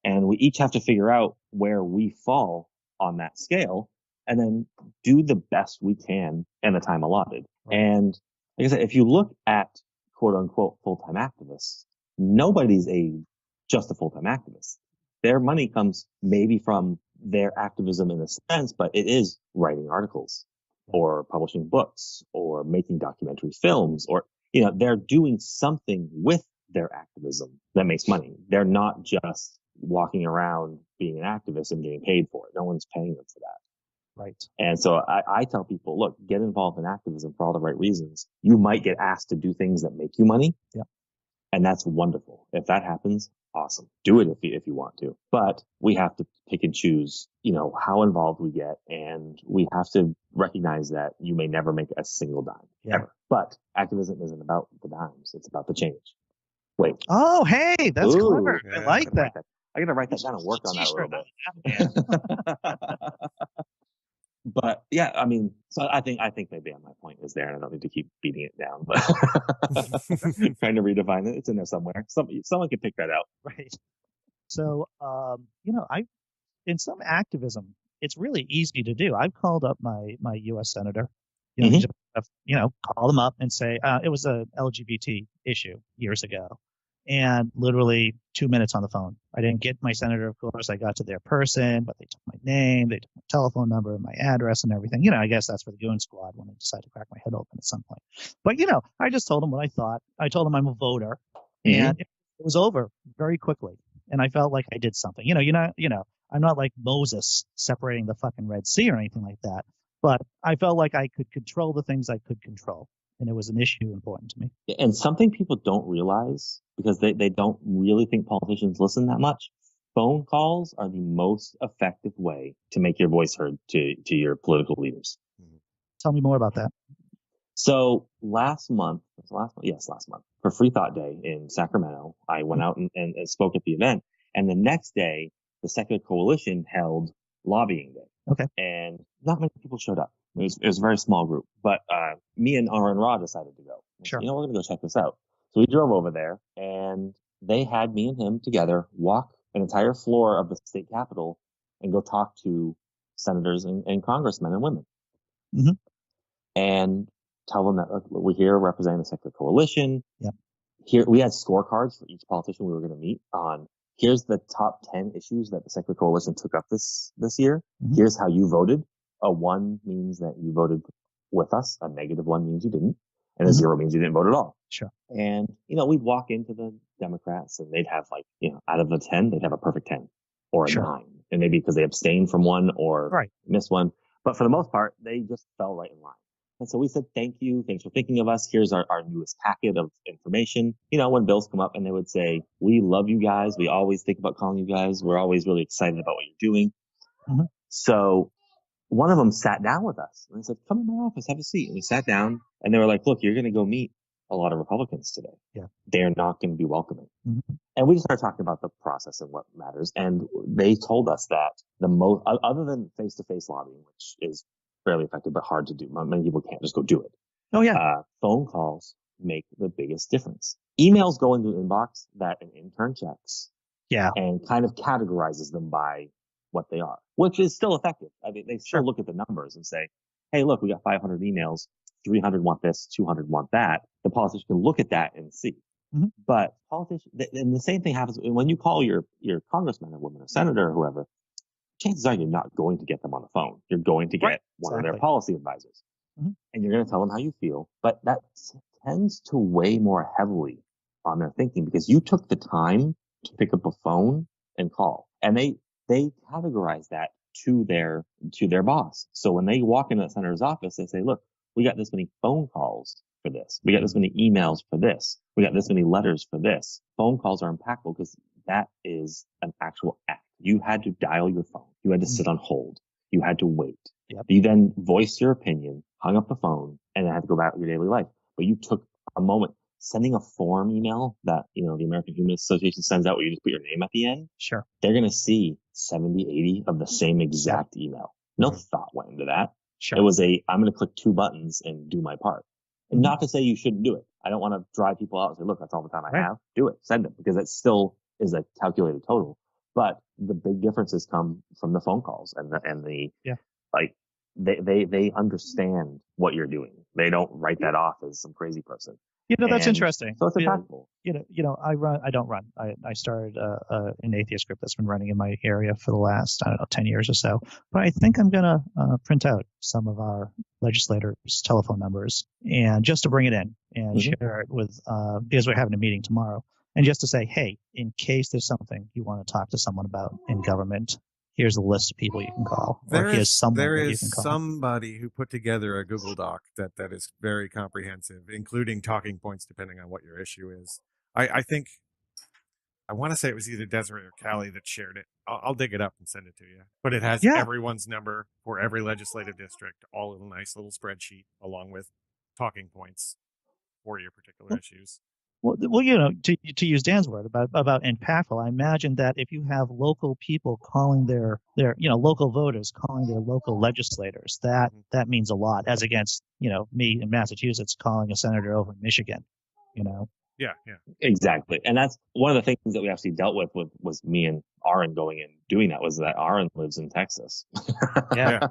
And we each have to figure out where we fall on that scale and then do the best we can in the time allotted. Right. And like I said, if you look at quote unquote full-time activists, nobody's just a full-time activist. Their money comes maybe from their activism in a sense, but it is writing articles or publishing books or making documentary films, or they're doing something with their activism that makes money. They're not just walking around being an activist and getting paid for it. No one's paying them for that. Right. And so I tell people, look, get involved in activism for all the right reasons. You might get asked to do things that make you money. Yeah. And that's wonderful. If that happens, awesome. Do it if you want to. But we have to pick and choose, how involved we get. And we have to recognize that you may never make a single dime ever. But activism isn't about the dimes. It's about the change. Wait. Oh, hey, that's clever. Yeah. I like that. I gotta write that down and work on that a little bit. But yeah, I mean, so I think maybe my point is there, and I don't need to keep beating it down, but trying to redefine it. It's in there somewhere. Someone can pick that out. Right. So, in some activism, it's really easy to do. I've called up my U.S. senator. You just call them up and say it was a LGBT issue years ago, and literally 2 minutes on the phone. I didn't get my senator, of course. I got to their person, but they took my name, they took my telephone number, my address, and everything. I guess that's for the goon squad when I decide to crack my head open at some point. But I just told them what I thought. I told them I'm a voter, and it was over very quickly. And I felt like I did something. I'm not like Moses separating the fucking Red Sea or anything like that. But I felt like I could control the things I could control. And it was an issue important to me. And something people don't realize, because they don't really think politicians listen that much, phone calls are the most effective way to make your voice heard to your political leaders. Tell me more about that. So last month, for Free Thought Day in Sacramento, I went out and spoke at the event. And the next day, the Secular Coalition held lobbying day. Okay. And not many people showed up. It was a very small group, but me and Ara and Ra decided to go. Sure. We're going to go check this out. So we drove over there, and they had me and him together walk an entire floor of the state capitol and go talk to senators and congressmen and women. Mm-hmm. And tell them that, look, we're here representing the Secular Coalition. Yep. Here, we had scorecards for each politician we were going to meet on. Here's the top 10 issues that the Secular Coalition took up this year. Mm-hmm. Here's how you voted. A 1 means that you voted with us. A -1 means you didn't. And a 0 means you didn't vote at all. Sure. And, we'd walk into the Democrats and they'd have out of the 10, they'd have a perfect 10 or a 9. And maybe because they abstained from one or missed one. But for the most part, they just fell right in line. And so we said, thank you. Thanks for thinking of us. Here's our newest packet of information. When bills come up and they would say, we love you guys. We always think about calling you guys. We're always really excited about what you're doing. Mm-hmm. So one of them sat down with us and said, come in my office, have a seat. And we sat down and they were like, look, you're going to go meet a lot of Republicans today. Yeah. They're not going to be welcoming. Mm-hmm. And we just started talking about the process and what matters. And they told us that the most, other than face-to-face lobbying, which is fairly effective, but hard to do. Many people can't just go do it. Oh, yeah. Phone calls make the biggest difference. Emails go into an inbox that an intern checks. Yeah. And kind of categorizes them by what they are, which is still effective. I mean, they still look at the numbers and say, hey, look, we got 500 emails. 300 want this, 200 want that. The politician can look at that and see. Mm-hmm. But politicians, and the same thing happens when you call your congressman or woman or senator or whoever, chances are you're not going to get them on the phone. You're going to get one of their policy advisors. Mm-hmm. And you're going to tell them how you feel. But that tends to weigh more heavily on their thinking because you took the time to pick up a phone and call. And they categorize that to their boss. So when they walk into that senator's office, they say, look, we got this many phone calls for this. We got this many emails for this. We got this many letters for this. Phone calls are impactful because that is an actual act. You had to dial your phone. You had to sit on hold. You had to wait. Yep. You then voiced your opinion, hung up the phone, and then had to go back to your daily life. But you took a moment. Sending a form email that, the American Humanist Association sends out where you just put your name at the end. Sure. They're going to see 70, 80 of the same exact email. No thought went into that. Sure. It was I'm going to click 2 buttons and do my part. And not to say you shouldn't do it. I don't want to drive people out and say, look, that's all the time I have. Do it. Send it. Because it still is a calculated total. But the big differences come from the phone calls and they understand what you're doing. They don't write that off as some crazy person. That's interesting. So it's impactful. I don't run. I started an atheist group that's been running in my area for the last, 10 years or so. But I think I'm going to print out some of our legislators' telephone numbers and just to bring it in and share it with, because we're having a meeting tomorrow. And just to say, hey, in case there's something you want to talk to someone about in government, here's a list of people you can call. There is somebody who put together a Google Doc that is very comprehensive, including talking points depending on what your issue is. I think, I want to say it was either Desiree or Callie that shared it. I'll dig it up and send it to you. But it has everyone's number for every legislative district, all in a nice little spreadsheet, along with talking points for your particular issues. Well, to use Dan's word about impactful, I imagine that if you have local people calling their local voters calling their local legislators, that means a lot, as against, me in Massachusetts calling a senator over in Michigan, Yeah. Exactly. And that's one of the things that we actually dealt with was me and Arel going and doing that, was that Arel lives in Texas. Yeah.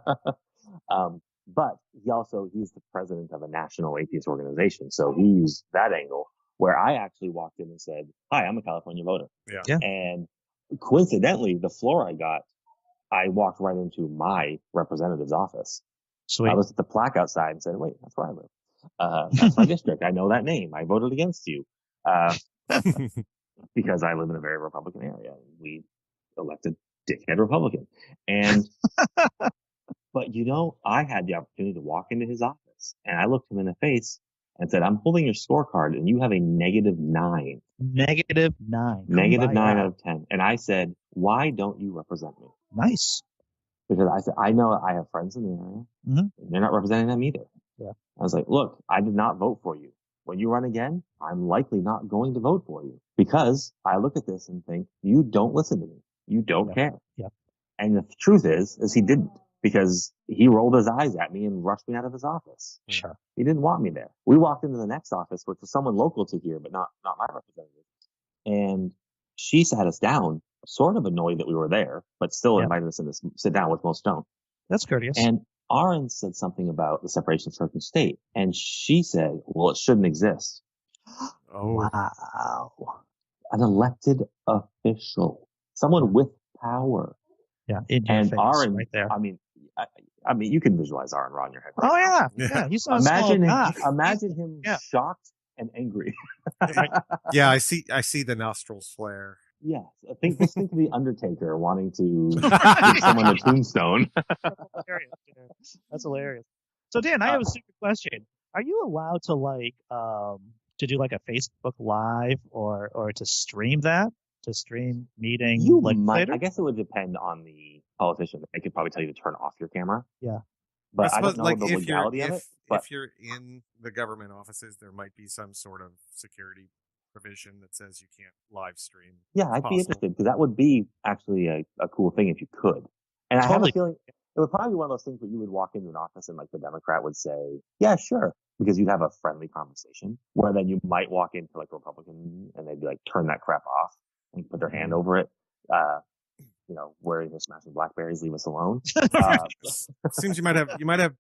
But he's the president of a national atheist organization. So he used that angle, where I actually walked in and said, hi, I'm a California voter. Yeah. And coincidentally, the floor I walked right into my representative's office. Sweet. I looked at the plaque outside and said, wait, that's where I live. That's my district. I know that name. I voted against you. Because I live in a very Republican area. We elected dickhead Republican. And, but I had the opportunity to walk into his office and I looked him in the face and said, I'm holding your scorecard and you have a -9. -9. -9 out of 10. And I said, why don't you represent me? Nice. Because I said, I know I have friends in the area. Mm-hmm. And they're not representing them either. Yeah. I was like, look, I did not vote for you. When you run again, I'm likely not going to vote for you because I look at this and think, you don't listen to me. You don't care. Yeah. And the truth is he didn't, because he rolled his eyes at me and rushed me out of his office. Sure. He didn't want me there. We walked into the next office, which was someone local to here, but not my representative. And she sat us down, sort of annoyed that we were there, but still invited us in to sit down, which most don't. That's courteous. And Aaron said something about the separation of church and state. And she said, well, it shouldn't exist. Oh. Wow. An elected official, someone with power. Yeah, in your and face, Aaron, right there. I mean, you can visualize Aaron Raw in your head. Right Oh now. yeah. He's so imagine small. imagine him shocked and angry. Yeah, I see the nostrils flare. Yes, think of the Undertaker wanting to give someone a tombstone. That's hilarious. So Dan, I have a secret question. Are you allowed to do like a Facebook Live or to stream that? To stream meeting You legislators? might. I guess it would depend on the politician. They could probably tell you to turn off your camera. Yeah. But I don't know the legality of it. But if you're in the government offices, there might be some sort of security provision that says you can't live stream. Yeah, I'd be interested, because that would be actually a cool thing if you could. And I have a feeling it would probably be one of those things where you would walk into an office and like the Democrat would say, yeah, sure, because you'd have a friendly conversation, where then you might walk into like a Republican and they'd be like, turn that crap off and put their hand over it. Where you're smashing blackberries, leave us alone. Seems you might have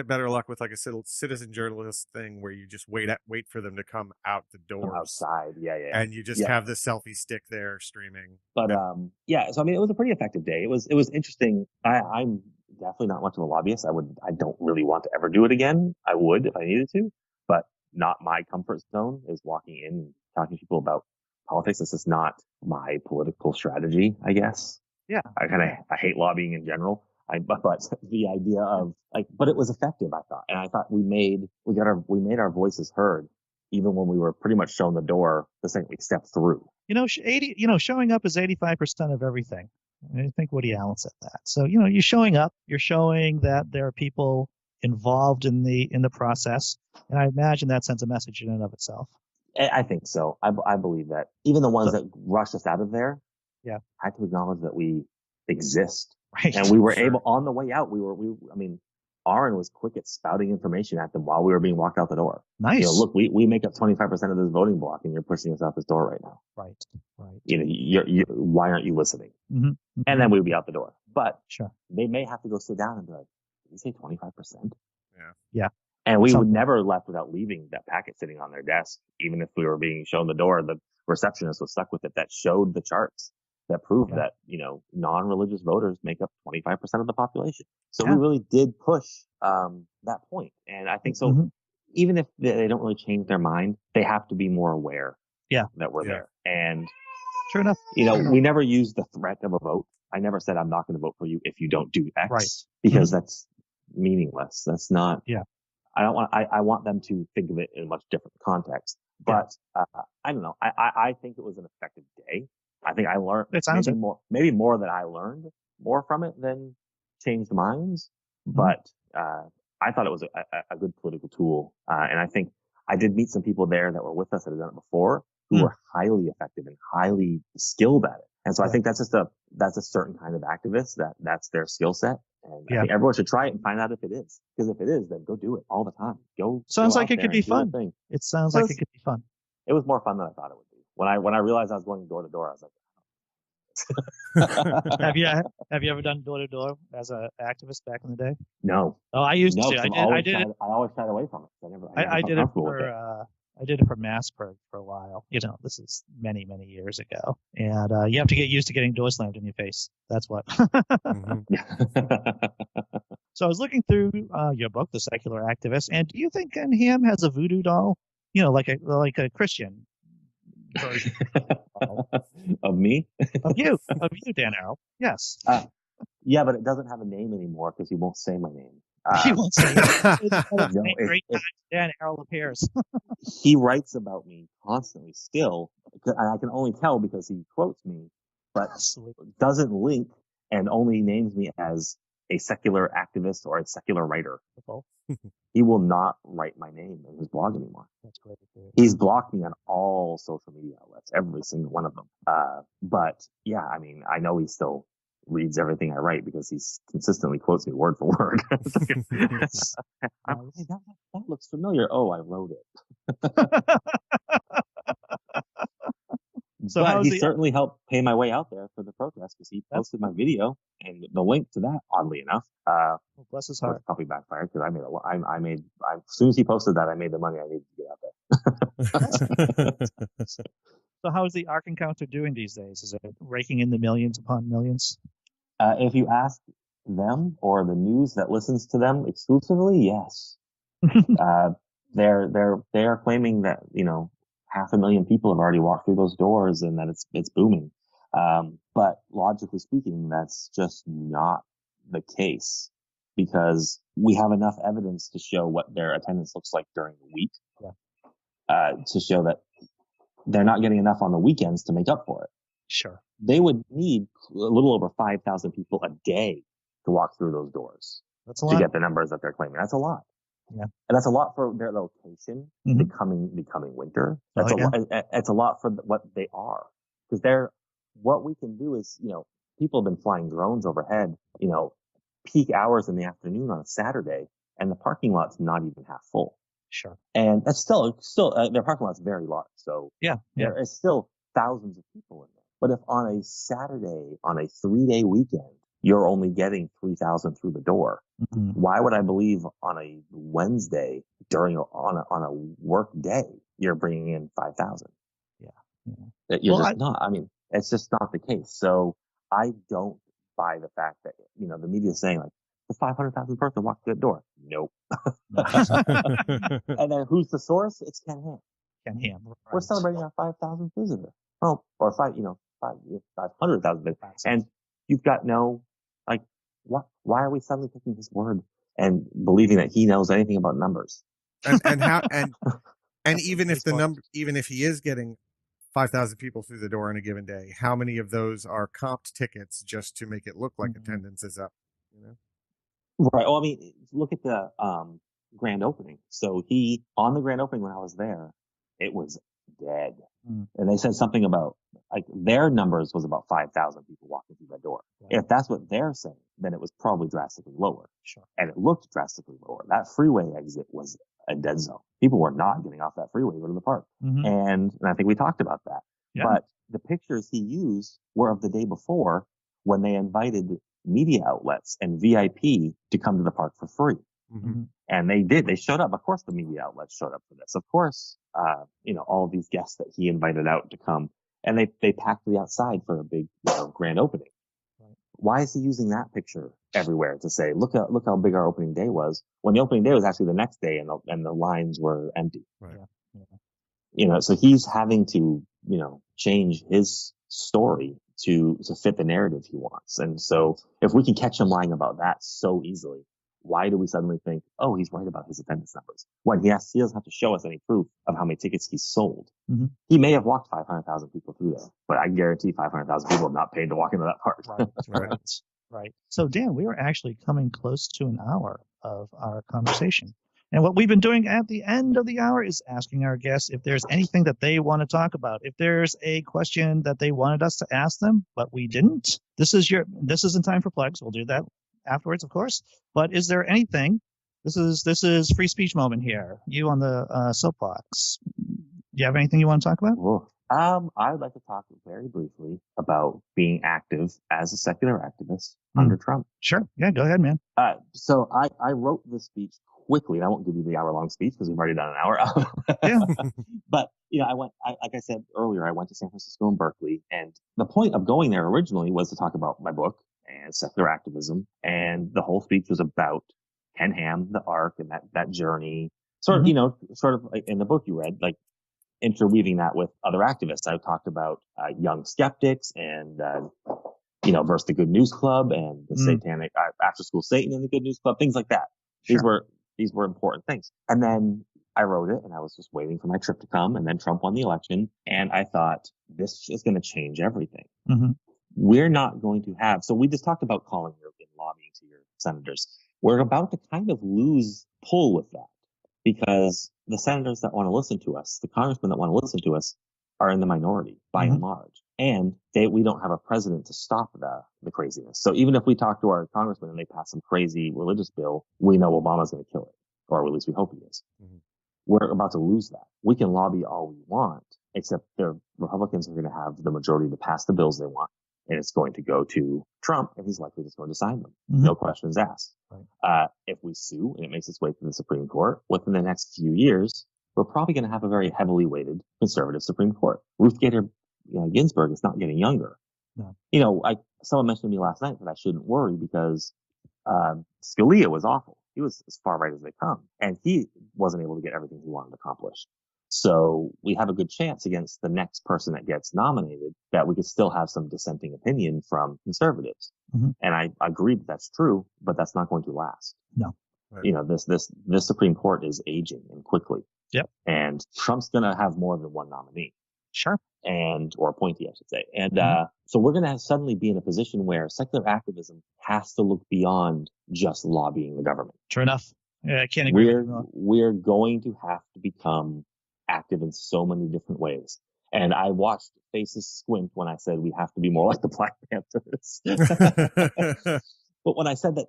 better luck with like a citizen journalist thing where you just wait for them to come out the doors outside, and you just have the selfie stick there streaming. But so I mean, it was a pretty effective day. It was interesting. I'm definitely not much of a lobbyist. I don't really want to ever do it again. I would if I needed to, but not my comfort zone is walking in and talking to people about politics. This is not my political strategy, I guess. Yeah. I hate lobbying in general. But the idea of but it was effective, I thought. And I thought we made our voices heard even when we were pretty much shown the door the second we stepped through. Showing up is 85% of everything. I think Woody Allen said that. So, you're showing up, you're showing that there are people involved in the process. And I imagine that sends a message in and of itself. I think so. I believe that even the ones that rushed us out of there, had to acknowledge that we exist. Right. And we were able, on the way out, Aaron was quick at spouting information at them while we were being walked out the door. Nice. Look, we make up 25% of this voting block and you're pushing us out this door right now. Right. Why aren't you listening? Mm-hmm. And then we would be out the door. But sure, they may have to go sit down and be like, did you say 25%? Yeah. And we would never left without leaving that packet sitting on their desk. Even if we were being shown the door, the receptionist was stuck with it that showed the charts that proved that, non-religious voters make up 25% of the population. So we really did push that point. And I think so. Mm-hmm. Even if they don't really change their mind, they have to be more aware that we're there. And sure enough, we never used the threat of a vote. I never said, I'm not going to vote for you if you don't do X. Right. Because that's meaningless. That's not. Yeah. I want them to think of it in a much different context. But I don't know. I think it was an effective day. I think I learned maybe more that I learned more from it than changed minds. Mm-hmm. But I thought it was a good political tool. And I think I did meet some people there that were with us that had done it before who were highly effective and highly skilled at it. And so I think that's a certain kind of activist that's their skill set. And I think everyone should try it and find out if it is. Because if it is, then go do it all the time. Sounds like it could be fun. It sounds like it could be fun. It was more fun than I thought it would be. When I realized I was going door to door, I was like, Have you ever done door to door as an activist back in the day? No. Oh, I used to. I always shied away from it. I did it for Massburg for a while. This is many, many years ago. And you have to get used to getting doors slammed in your face. That's what. So I was looking through your book, The Secular Activist, and do you think him has a voodoo doll? Like a Christian version of me? of you, Dan Arel. Yes. Yeah, but it doesn't have a name anymore because he won't say my name. He won't say it. Dan Arel appears. He writes about me constantly still, and I can only tell because he quotes me, but doesn't link and only names me as a secular activist or a secular writer. Oh, He will not write my name in his blog anymore. that's great. He's blocked me on all social media outlets, every single one of them. But yeah, I mean, I know he still reads everything I write because he consistently quotes me word for word. Nice. Hey, that looks familiar. Oh, I wrote it. So but how's he the certainly helped pay my way out there for the protest because he posted my video and the link to that, oddly enough, bless his was heart. probably backfired because I made as soon as he posted that, I made the money I needed to get out there. So how is the Ark Encounter doing these days? Is it raking in the millions upon millions? If you ask them or the news that listens to them exclusively, yes. They are claiming that, 500,000 people have already walked through those doors and that it's booming. But logically speaking, that's just not the case because we have enough evidence to show what their attendance looks like during the week. Yeah. To show that they're not getting enough on the weekends to make up for it. Sure. They would need a little over 5,000 people a day to walk through those doors. That's a lot. To get the numbers that they're claiming. That's a lot. Yeah. And that's a lot for their location becoming winter. That's it's a lot for what they are. Because what we can do is, people have been flying drones overhead, peak hours in the afternoon on a Saturday, and the parking lot's not even half full. Sure. And that's still their parking lot's very large. So there is still thousands of people in there. But if on a Saturday, on a 3-day weekend, you're only getting 3,000 through the door, why would I believe on a Wednesday on a work day, you're bringing in 5,000? Yeah. You're not. I mean, it's just not the case. So I don't buy the fact that, the media is saying like, the 500,000 person walked through the door. Nope. And then who's the source? It's Ken Ham. Ken Ham. Right. We're celebrating our 5,000th visitor. Oh, or 500,000 visitors. And you've got why are we suddenly taking his word and believing that he knows anything about numbers? And even if he is getting 5,000 people through the door on a given day, how many of those are comped tickets just to make it look like attendance is up? Right. Well, I mean, look at the grand opening. So on the grand opening when I was there, it was dead. And they said something about their numbers was about 5,000 people walking through that door. Yeah. If that's what they're saying, then it was probably drastically lower. Sure. And it looked drastically lower. That freeway exit was a dead zone. People were not getting off that freeway to go to the park. And I think we talked about that. Yeah. But the pictures he used were of the day before when they invited media outlets and VIP to come to the park for free. And they did. They showed up. Of course, the media outlets showed up for this. Of course, all of these guests that he invited out to come, and they packed the outside for a big grand opening. Right. Why is he using that picture everywhere to say, look how big our opening day was, when the opening day was actually the next day and the lines were empty. Right. Yeah. So he's having to change his story to fit the narrative he wants. And so if we can catch him lying about that so easily, why do we suddenly think, oh, he's right about his attendance numbers? When he doesn't have to show us any proof of how many tickets he's sold. He may have walked 500,000 people through there, but I guarantee 500,000 people have not paid to walk into that park. Right. So, Dan, we are actually coming close to an hour of our conversation. And what we've been doing at the end of the hour is asking our guests if there's anything that they want to talk about. If there's a question that they wanted us to ask them, but we didn't, this isn't time for plugs. We'll do that afterwards, of course. But is there anything? This is free speech moment here. You on the soapbox. Do you have anything you want to talk about? Well, I would like to talk very briefly about being active as a secular activist under Trump. Sure. Yeah, go ahead, man. So I wrote this speech quickly. I won't give you the hour-long speech because we've already done an hour. Yeah. But like I said earlier, I went to San Francisco and Berkeley, and the point of going there originally was to talk about my book and secular activism, and the whole speech was about Ken Ham, the Ark, and that journey. Sort of like in the book you read, like interweaving that with other activists. I talked about young skeptics and versus the Good News Club and the satanic after school Satan and the Good News Club, things like that. Sure. These were important things. And then I wrote it, and I was just waiting for my trip to come, and then Trump won the election, and I thought this is going to change everything. We're not going to have. So we just talked about calling and lobbying to your senators. We're about to kind of lose pull with that because the senators that want to listen to us, the congressmen that want to listen to us, are in the minority by and large. And we don't have a president to stop the craziness. So even if we talk to our congressmen and they pass some crazy religious bill, we know Obama's going to kill it, or at least we hope he is. We're about to lose that. We can lobby all we want, except the Republicans are going to have the majority to pass the bills they want. And it's going to go to Trump, and he's likely just going to sign them. No questions asked. If we sue and it makes its way to the Supreme Court, within the next few years, we're probably going to have a very heavily weighted conservative Supreme Court. Ruth Bader Ginsburg is not getting younger. No. Someone mentioned to me last night that I shouldn't worry because Scalia was awful. He was as far right as they come, and he wasn't able to get everything he wanted accomplished. So we have a good chance against the next person that gets nominated that we could still have some dissenting opinion from conservatives. And I agree that that's true, but that's not going to last. No. Right. This Supreme Court is aging and quickly. Yep. And Trump's going to have more than one nominee. Sure. Or appointee, I should say. And so we're going to suddenly be in a position where secular activism has to look beyond just lobbying the government. True enough. Yeah, I can't agree. We're going to have to become active in so many different ways. And I watched faces squint when I said we have to be more like the Black Panthers. But when I said that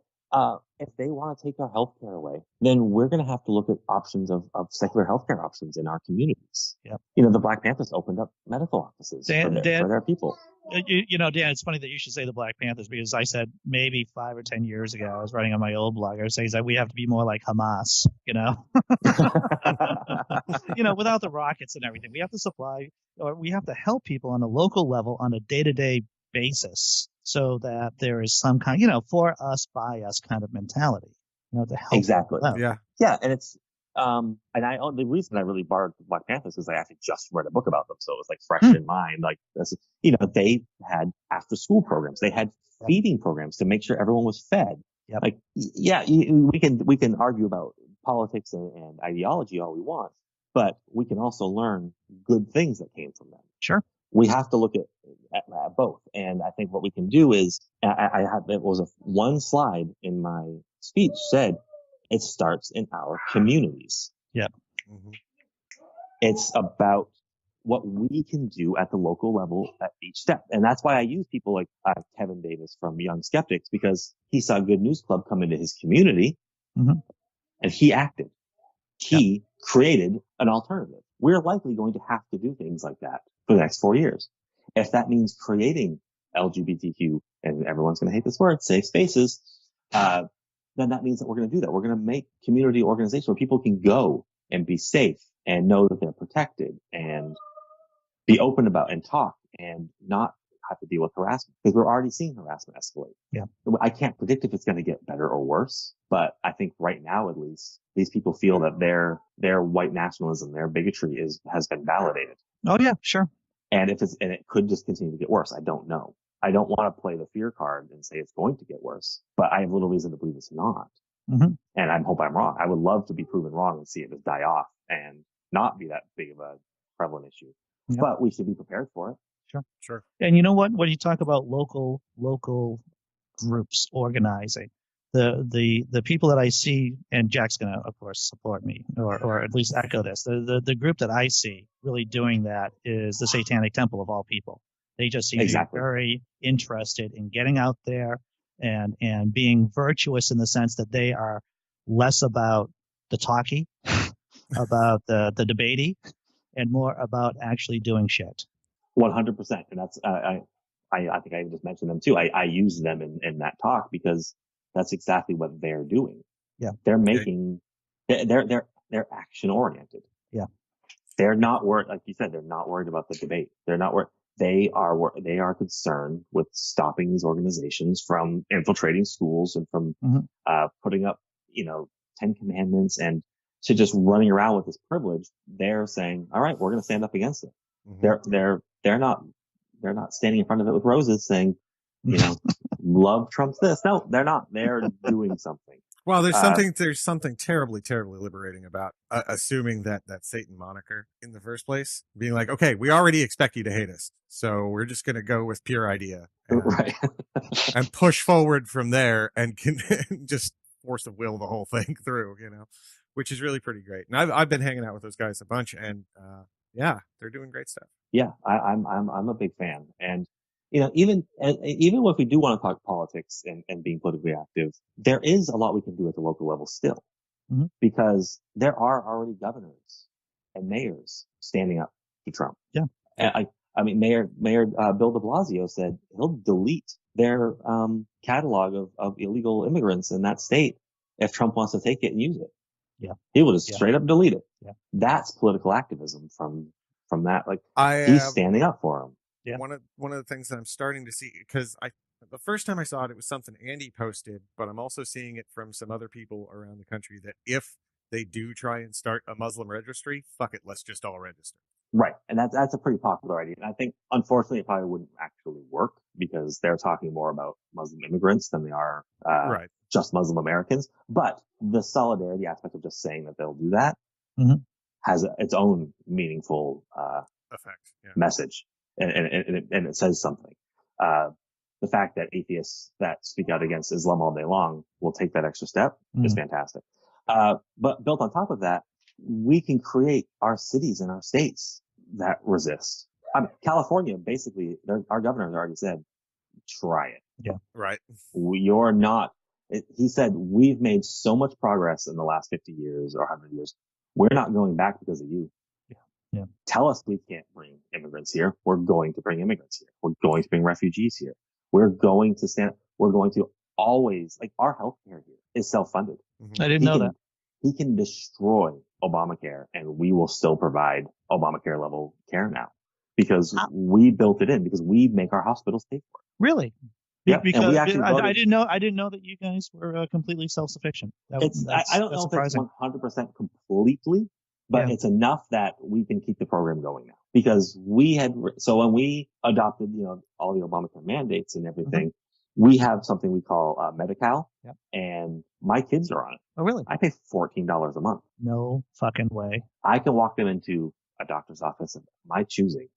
if they want to take our healthcare away, then we're going to have to look at options of secular healthcare options in our communities. Yep. The Black Panthers opened up medical offices for their people. Dan, it's funny that you should say the Black Panthers because I said maybe 5 or 10 years ago, I was writing on my old blog, I was saying that we have to be more like Hamas, without the rockets and everything. We have to supply, or we have to help people on a local level on a day-to-day basis so that there is some kind, for us, by us kind of mentality, to help. Exactly. Yeah. Yeah. And it's, the reason I really borrowed the Black Panthers is I actually just read a book about them. So it was like fresh in mind. Like this, they had after school programs. They had feeding programs to make sure everyone was fed. Yep. Like, we can argue about politics and ideology all we want, but we can also learn good things that came from them. Sure. We have to look at both. And I think what we can do is it was one slide in my speech said, it starts in our communities. Yeah. It's about what we can do at the local level at each step. And that's why I use people like Kevin Davis from Young Skeptics, because he saw Good News Club come into his community and he acted. He created an alternative. We're likely going to have to do things like that for the next 4 years. If that means creating LGBTQ, and everyone's going to hate this word, safe spaces, then that means that we're going to do that. We're going to make community organizations where people can go and be safe and know that they're protected and be open about and talk and not have to deal with harassment, because we're already seeing harassment escalate. Yeah. I can't predict if it's going to get better or worse, but I think right now, at least, these people feel that their white nationalism, their bigotry has been validated. Oh yeah, sure. And it could just continue to get worse. I don't know. I don't want to play the fear card and say it's going to get worse, but I have little reason to believe it's not. And I hope I'm wrong. I would love to be proven wrong and see it just die off and not be that big of a prevalent issue. Yep. But we should be prepared for it. Sure. And you know what? When you talk about local groups organizing, the people that I see, and Jack's going to, of course, support me or at least echo this. The group that I see really doing that is the Satanic Temple of all people. They just seem to be very interested in getting out there and being virtuous in the sense that they are less about the talky, about the debatey, and more about actually doing shit. 100%. And that's, I think I just mentioned them too. I use them in that talk because that's exactly what they're doing. Yeah. They're making, they're action oriented. Yeah. They're not worried, like you said, they're not worried about the debate. They're not worried. They are concerned with stopping these organizations from infiltrating schools and from, putting up, 10 commandments and to just running around with this privilege. They're saying, all right, we're going to stand up against it. They're not standing in front of it with roses saying, love trumps this. No, they're not. They're doing something. Well, there's something terribly, terribly liberating about assuming that Satan moniker in the first place, being like, okay, we already expect you to hate us, so we're just going to go with pure idea Right. and push forward from there and can just force of will the whole thing through, which is really pretty great. And I've been hanging out with those guys a bunch, and yeah, they're doing great stuff. Yeah, I'm a big fan, and even if we do want to talk politics and being politically active, there is a lot we can do at the local level still, because there are already governors and mayors standing up to Trump. Yeah, and I mean, Mayor Bill de Blasio said he'll delete their catalog of illegal immigrants in that state if Trump wants to take it and use it. Yeah, he will just straight up delete it. Yeah, that's political activism from that. Like, he's standing up for him. Yeah. One of the things that I'm starting to see, because the first time I saw it was something Andy posted, but I'm also seeing it from some other people around the country that if they do try and start a Muslim registry, fuck it, let's just all register. Right. And that's a pretty popular idea. And I think, unfortunately, it probably wouldn't actually work because they're talking more about Muslim immigrants than they are just Muslim Americans. But the solidarity aspect of just saying that they'll do that has its own meaningful effect, message. And it says something. The fact that atheists that speak out against Islam all day long will take that extra step is fantastic. But built on top of that, we can create our cities and our states that resist. I mean, California, basically, our governor already said, try it. Yeah. Right. You're not, he said, we've made so much progress in the last 50 years or 100 years. We're not going back because of you. Yeah. Tell us we can't bring immigrants here. We're going to bring immigrants here. We're going to bring refugees here. We're going to always, like, our healthcare here is self-funded. I didn't know that. He can destroy Obamacare and we will still provide Obamacare level care now because we built it in, because we make our hospitals pay for it. Really? Yeah. Because I didn't know that you guys were completely self-sufficient. I don't know surprising. if it's 100% completely, but it's enough that we can keep the program going now, because so when we adopted, all the Obamacare mandates and everything, we have something we call Medi-Cal, and my kids are on it. Oh, really? I pay $14 a month. No fucking way. I can walk them into a doctor's office of my choosing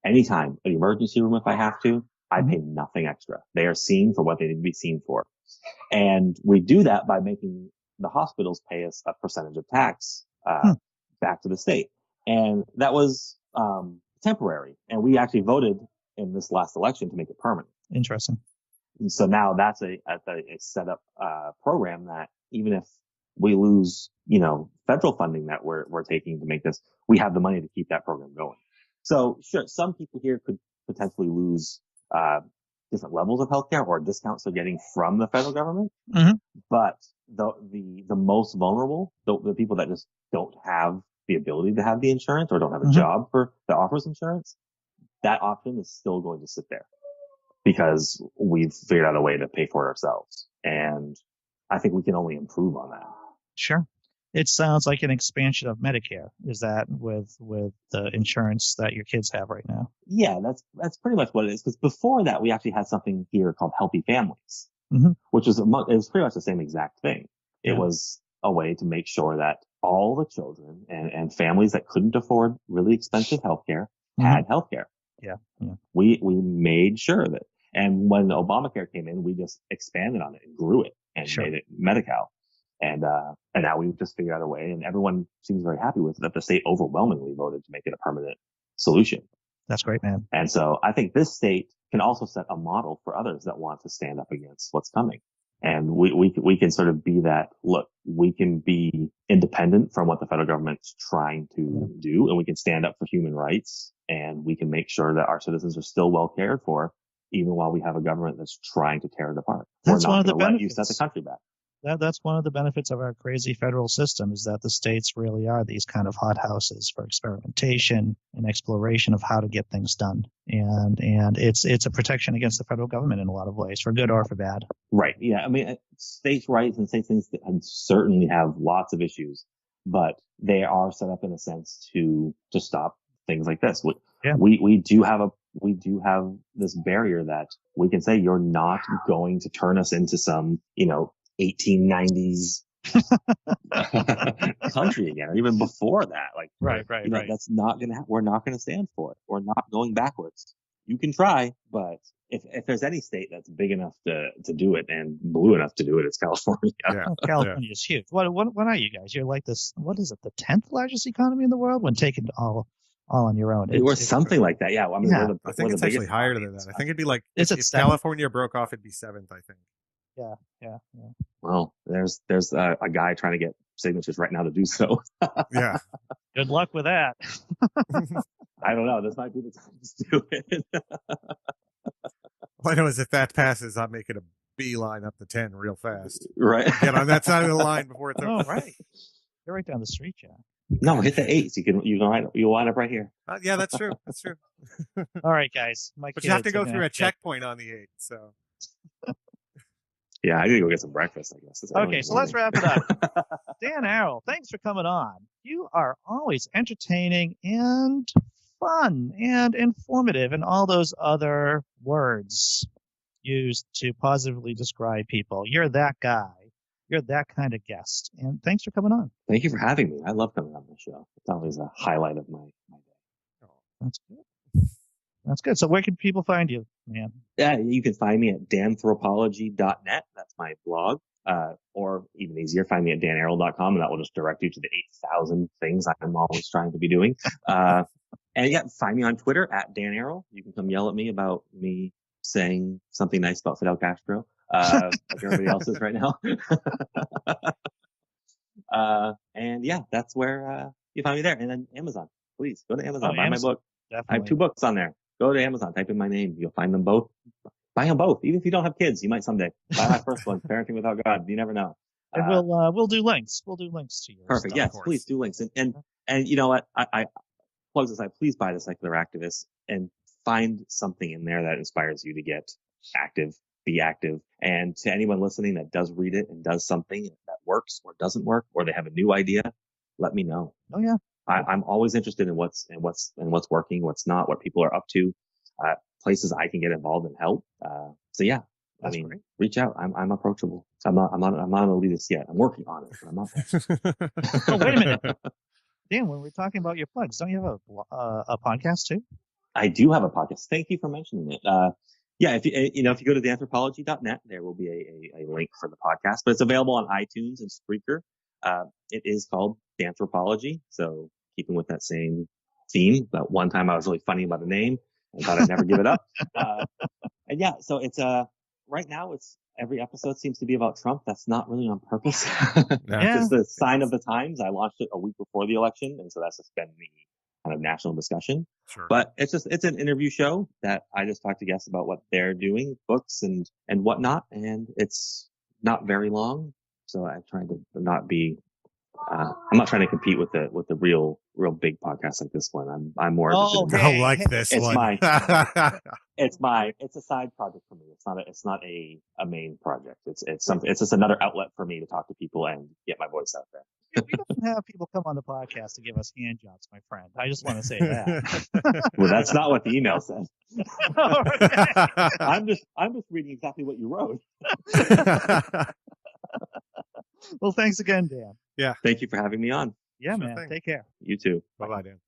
anytime, an emergency room if I have to. I pay nothing extra. They are seen for what they need to be seen for. And we do that by making the hospitals pay us a percentage of tax back to the state. And that was temporary. And we actually voted in this last election to make it permanent. Interesting. And so now that's a set up program that even if we lose, federal funding that we're taking to make this, we have the money to keep that program going. So sure, some people here could potentially lose different levels of healthcare or discounts they're getting from the federal government. But the most vulnerable, the people that just don't have the ability to have the insurance or don't have a job that offers insurance, that option is still going to sit there, because we've figured out a way to pay for it ourselves. And I think we can only improve on that. Sure. It sounds like an expansion of Medicare. Is that with the insurance that your kids have right now? Yeah, that's pretty much what it is. Because before that, we actually had something here called Healthy Families, which was it was pretty much the same exact thing. It was a way to make sure that all the children and families that couldn't afford really expensive healthcare had healthcare. Yeah. We made sure of it. And when Obamacare came in, we just expanded on it and grew it and made it Medi-Cal. And now we've just figured out a way, and everyone seems very happy with it, that the state overwhelmingly voted to make it a permanent solution. That's great, man. And so I think this state can also set a model for others that want to stand up against what's coming. And we can sort of be that, look, we can be independent from what the federal government's trying to do, and we can stand up for human rights, and we can make sure that our citizens are still well cared for, even while we have a government that's trying to tear it apart. That's We're one not of the going to let you benefits. set the country back. That's one of the benefits of our crazy federal system, is that the states really are these kind of hothouses for experimentation and exploration of how to get things done. And it's a protection against the federal government in a lot of ways, for good or for bad. Right. Yeah. I mean, states' rights and state things certainly have lots of issues, but they are set up in a sense to stop things like this. We do have this barrier that we can say, you're not going to turn us into some, 1890s country again, or even before that. Like, Right. that's not gonna. We're not gonna stand for it. We're not going backwards. You can try, but if there's any state that's big enough to do it and blue enough to do it, it's California. Yeah. Well, California is huge. What are you guys? You're like this. What is it? The 10th largest economy in the world when taken all on your own. Or something like that. Yeah. Well, I mean, Yeah. I think it's actually higher than that. I think it'd be like Is it if seventh? California broke off, it'd be 7th. I think. Yeah. Well, there's a guy trying to get signatures right now to do so. Yeah. Good luck with that. I don't know. This might be the time to do it. All I know is if that passes, I'm making a beeline up to 10 real fast. Right. Get on that side of the line before it's Oh, over. right. You're right down the street, Jack. No, hit the 8s. You'll wind up right here. Yeah, that's true. That's true. All right, guys. But you have to go through a checkpoint on the 8. So. Yeah, I gotta go get some breakfast, I guess. Okay, so let's wrap it up. Dan Arel, thanks for coming on. You are always entertaining and fun and informative and all those other words used to positively describe people. You're that guy. You're that kind of guest. And thanks for coming on. Thank you for having me. I love coming on the show. It's always a highlight of my day. That's good. That's good. So where can people find you, man? Yeah, you can find me at danthropology.net. That's my blog. Or even easier, find me at danarel.com, and that will just direct you to the 8,000 things I'm always trying to be doing. And yeah, find me on Twitter at Dan Arel. You can come yell at me about me saying something nice about Fidel Castro, like everybody else is right now. And yeah, that's where you find me there. And then Amazon. Please go to Amazon. Buy Amazon. my book. Definitely. I have 2 books on there. Go to Amazon, type in my name. You'll find them both. Buy them both. Even if you don't have kids, you might someday. Buy my first one, Parenting Without God. You never know. And we'll do links. We'll do links to yours. Perfect. Yes, please do links. And you know what? I plugs aside, please buy The Secular Activist and find something in there that inspires you to get active, be active. And to anyone listening that does read it and does something that works or doesn't work, or they have a new idea, let me know. Oh yeah. I'm always interested in what's working, what's not, what people are up to, places I can get involved and help. So yeah, That's great. Reach out. I'm approachable. I'm not an elitist yet. I'm working on it, but I'm not there. Oh, wait a minute. Dan, when we're talking about your plugs, don't you have a podcast too? I do have a podcast. Thank you for mentioning it. Yeah, if you go to theanthropology.net, there will be a link for the podcast, but it's available on iTunes and Spreaker. It is called Danthropology, so keeping with that same theme. But one time I was really funny about a name and thought I'd never give it up. And yeah, so it's right now it's every episode seems to be about Trump. That's not really on purpose. Yeah. It's the sign of the times. I launched it a week before the election, and so that's just been the kind of national discussion. Sure. But it's an interview show that I just talk to guests about what they're doing, books and whatnot, and it's not very long. So I'm trying to not be. I'm not trying to compete with the real big podcasts like this one. I'm more interested in like this it's one. it's a side project for me. It's not a main project. It's something. It's just another outlet for me to talk to people and get my voice out there. We don't have people come on the podcast to give us hand jobs, my friend. I just want to say that. Well, that's not what the email says. Okay. I'm just reading exactly what you wrote. Well, thanks again, Dan. Yeah. Thank you for having me on. Yeah, Sure man. thing. Take care. You too. Bye-bye, Dan.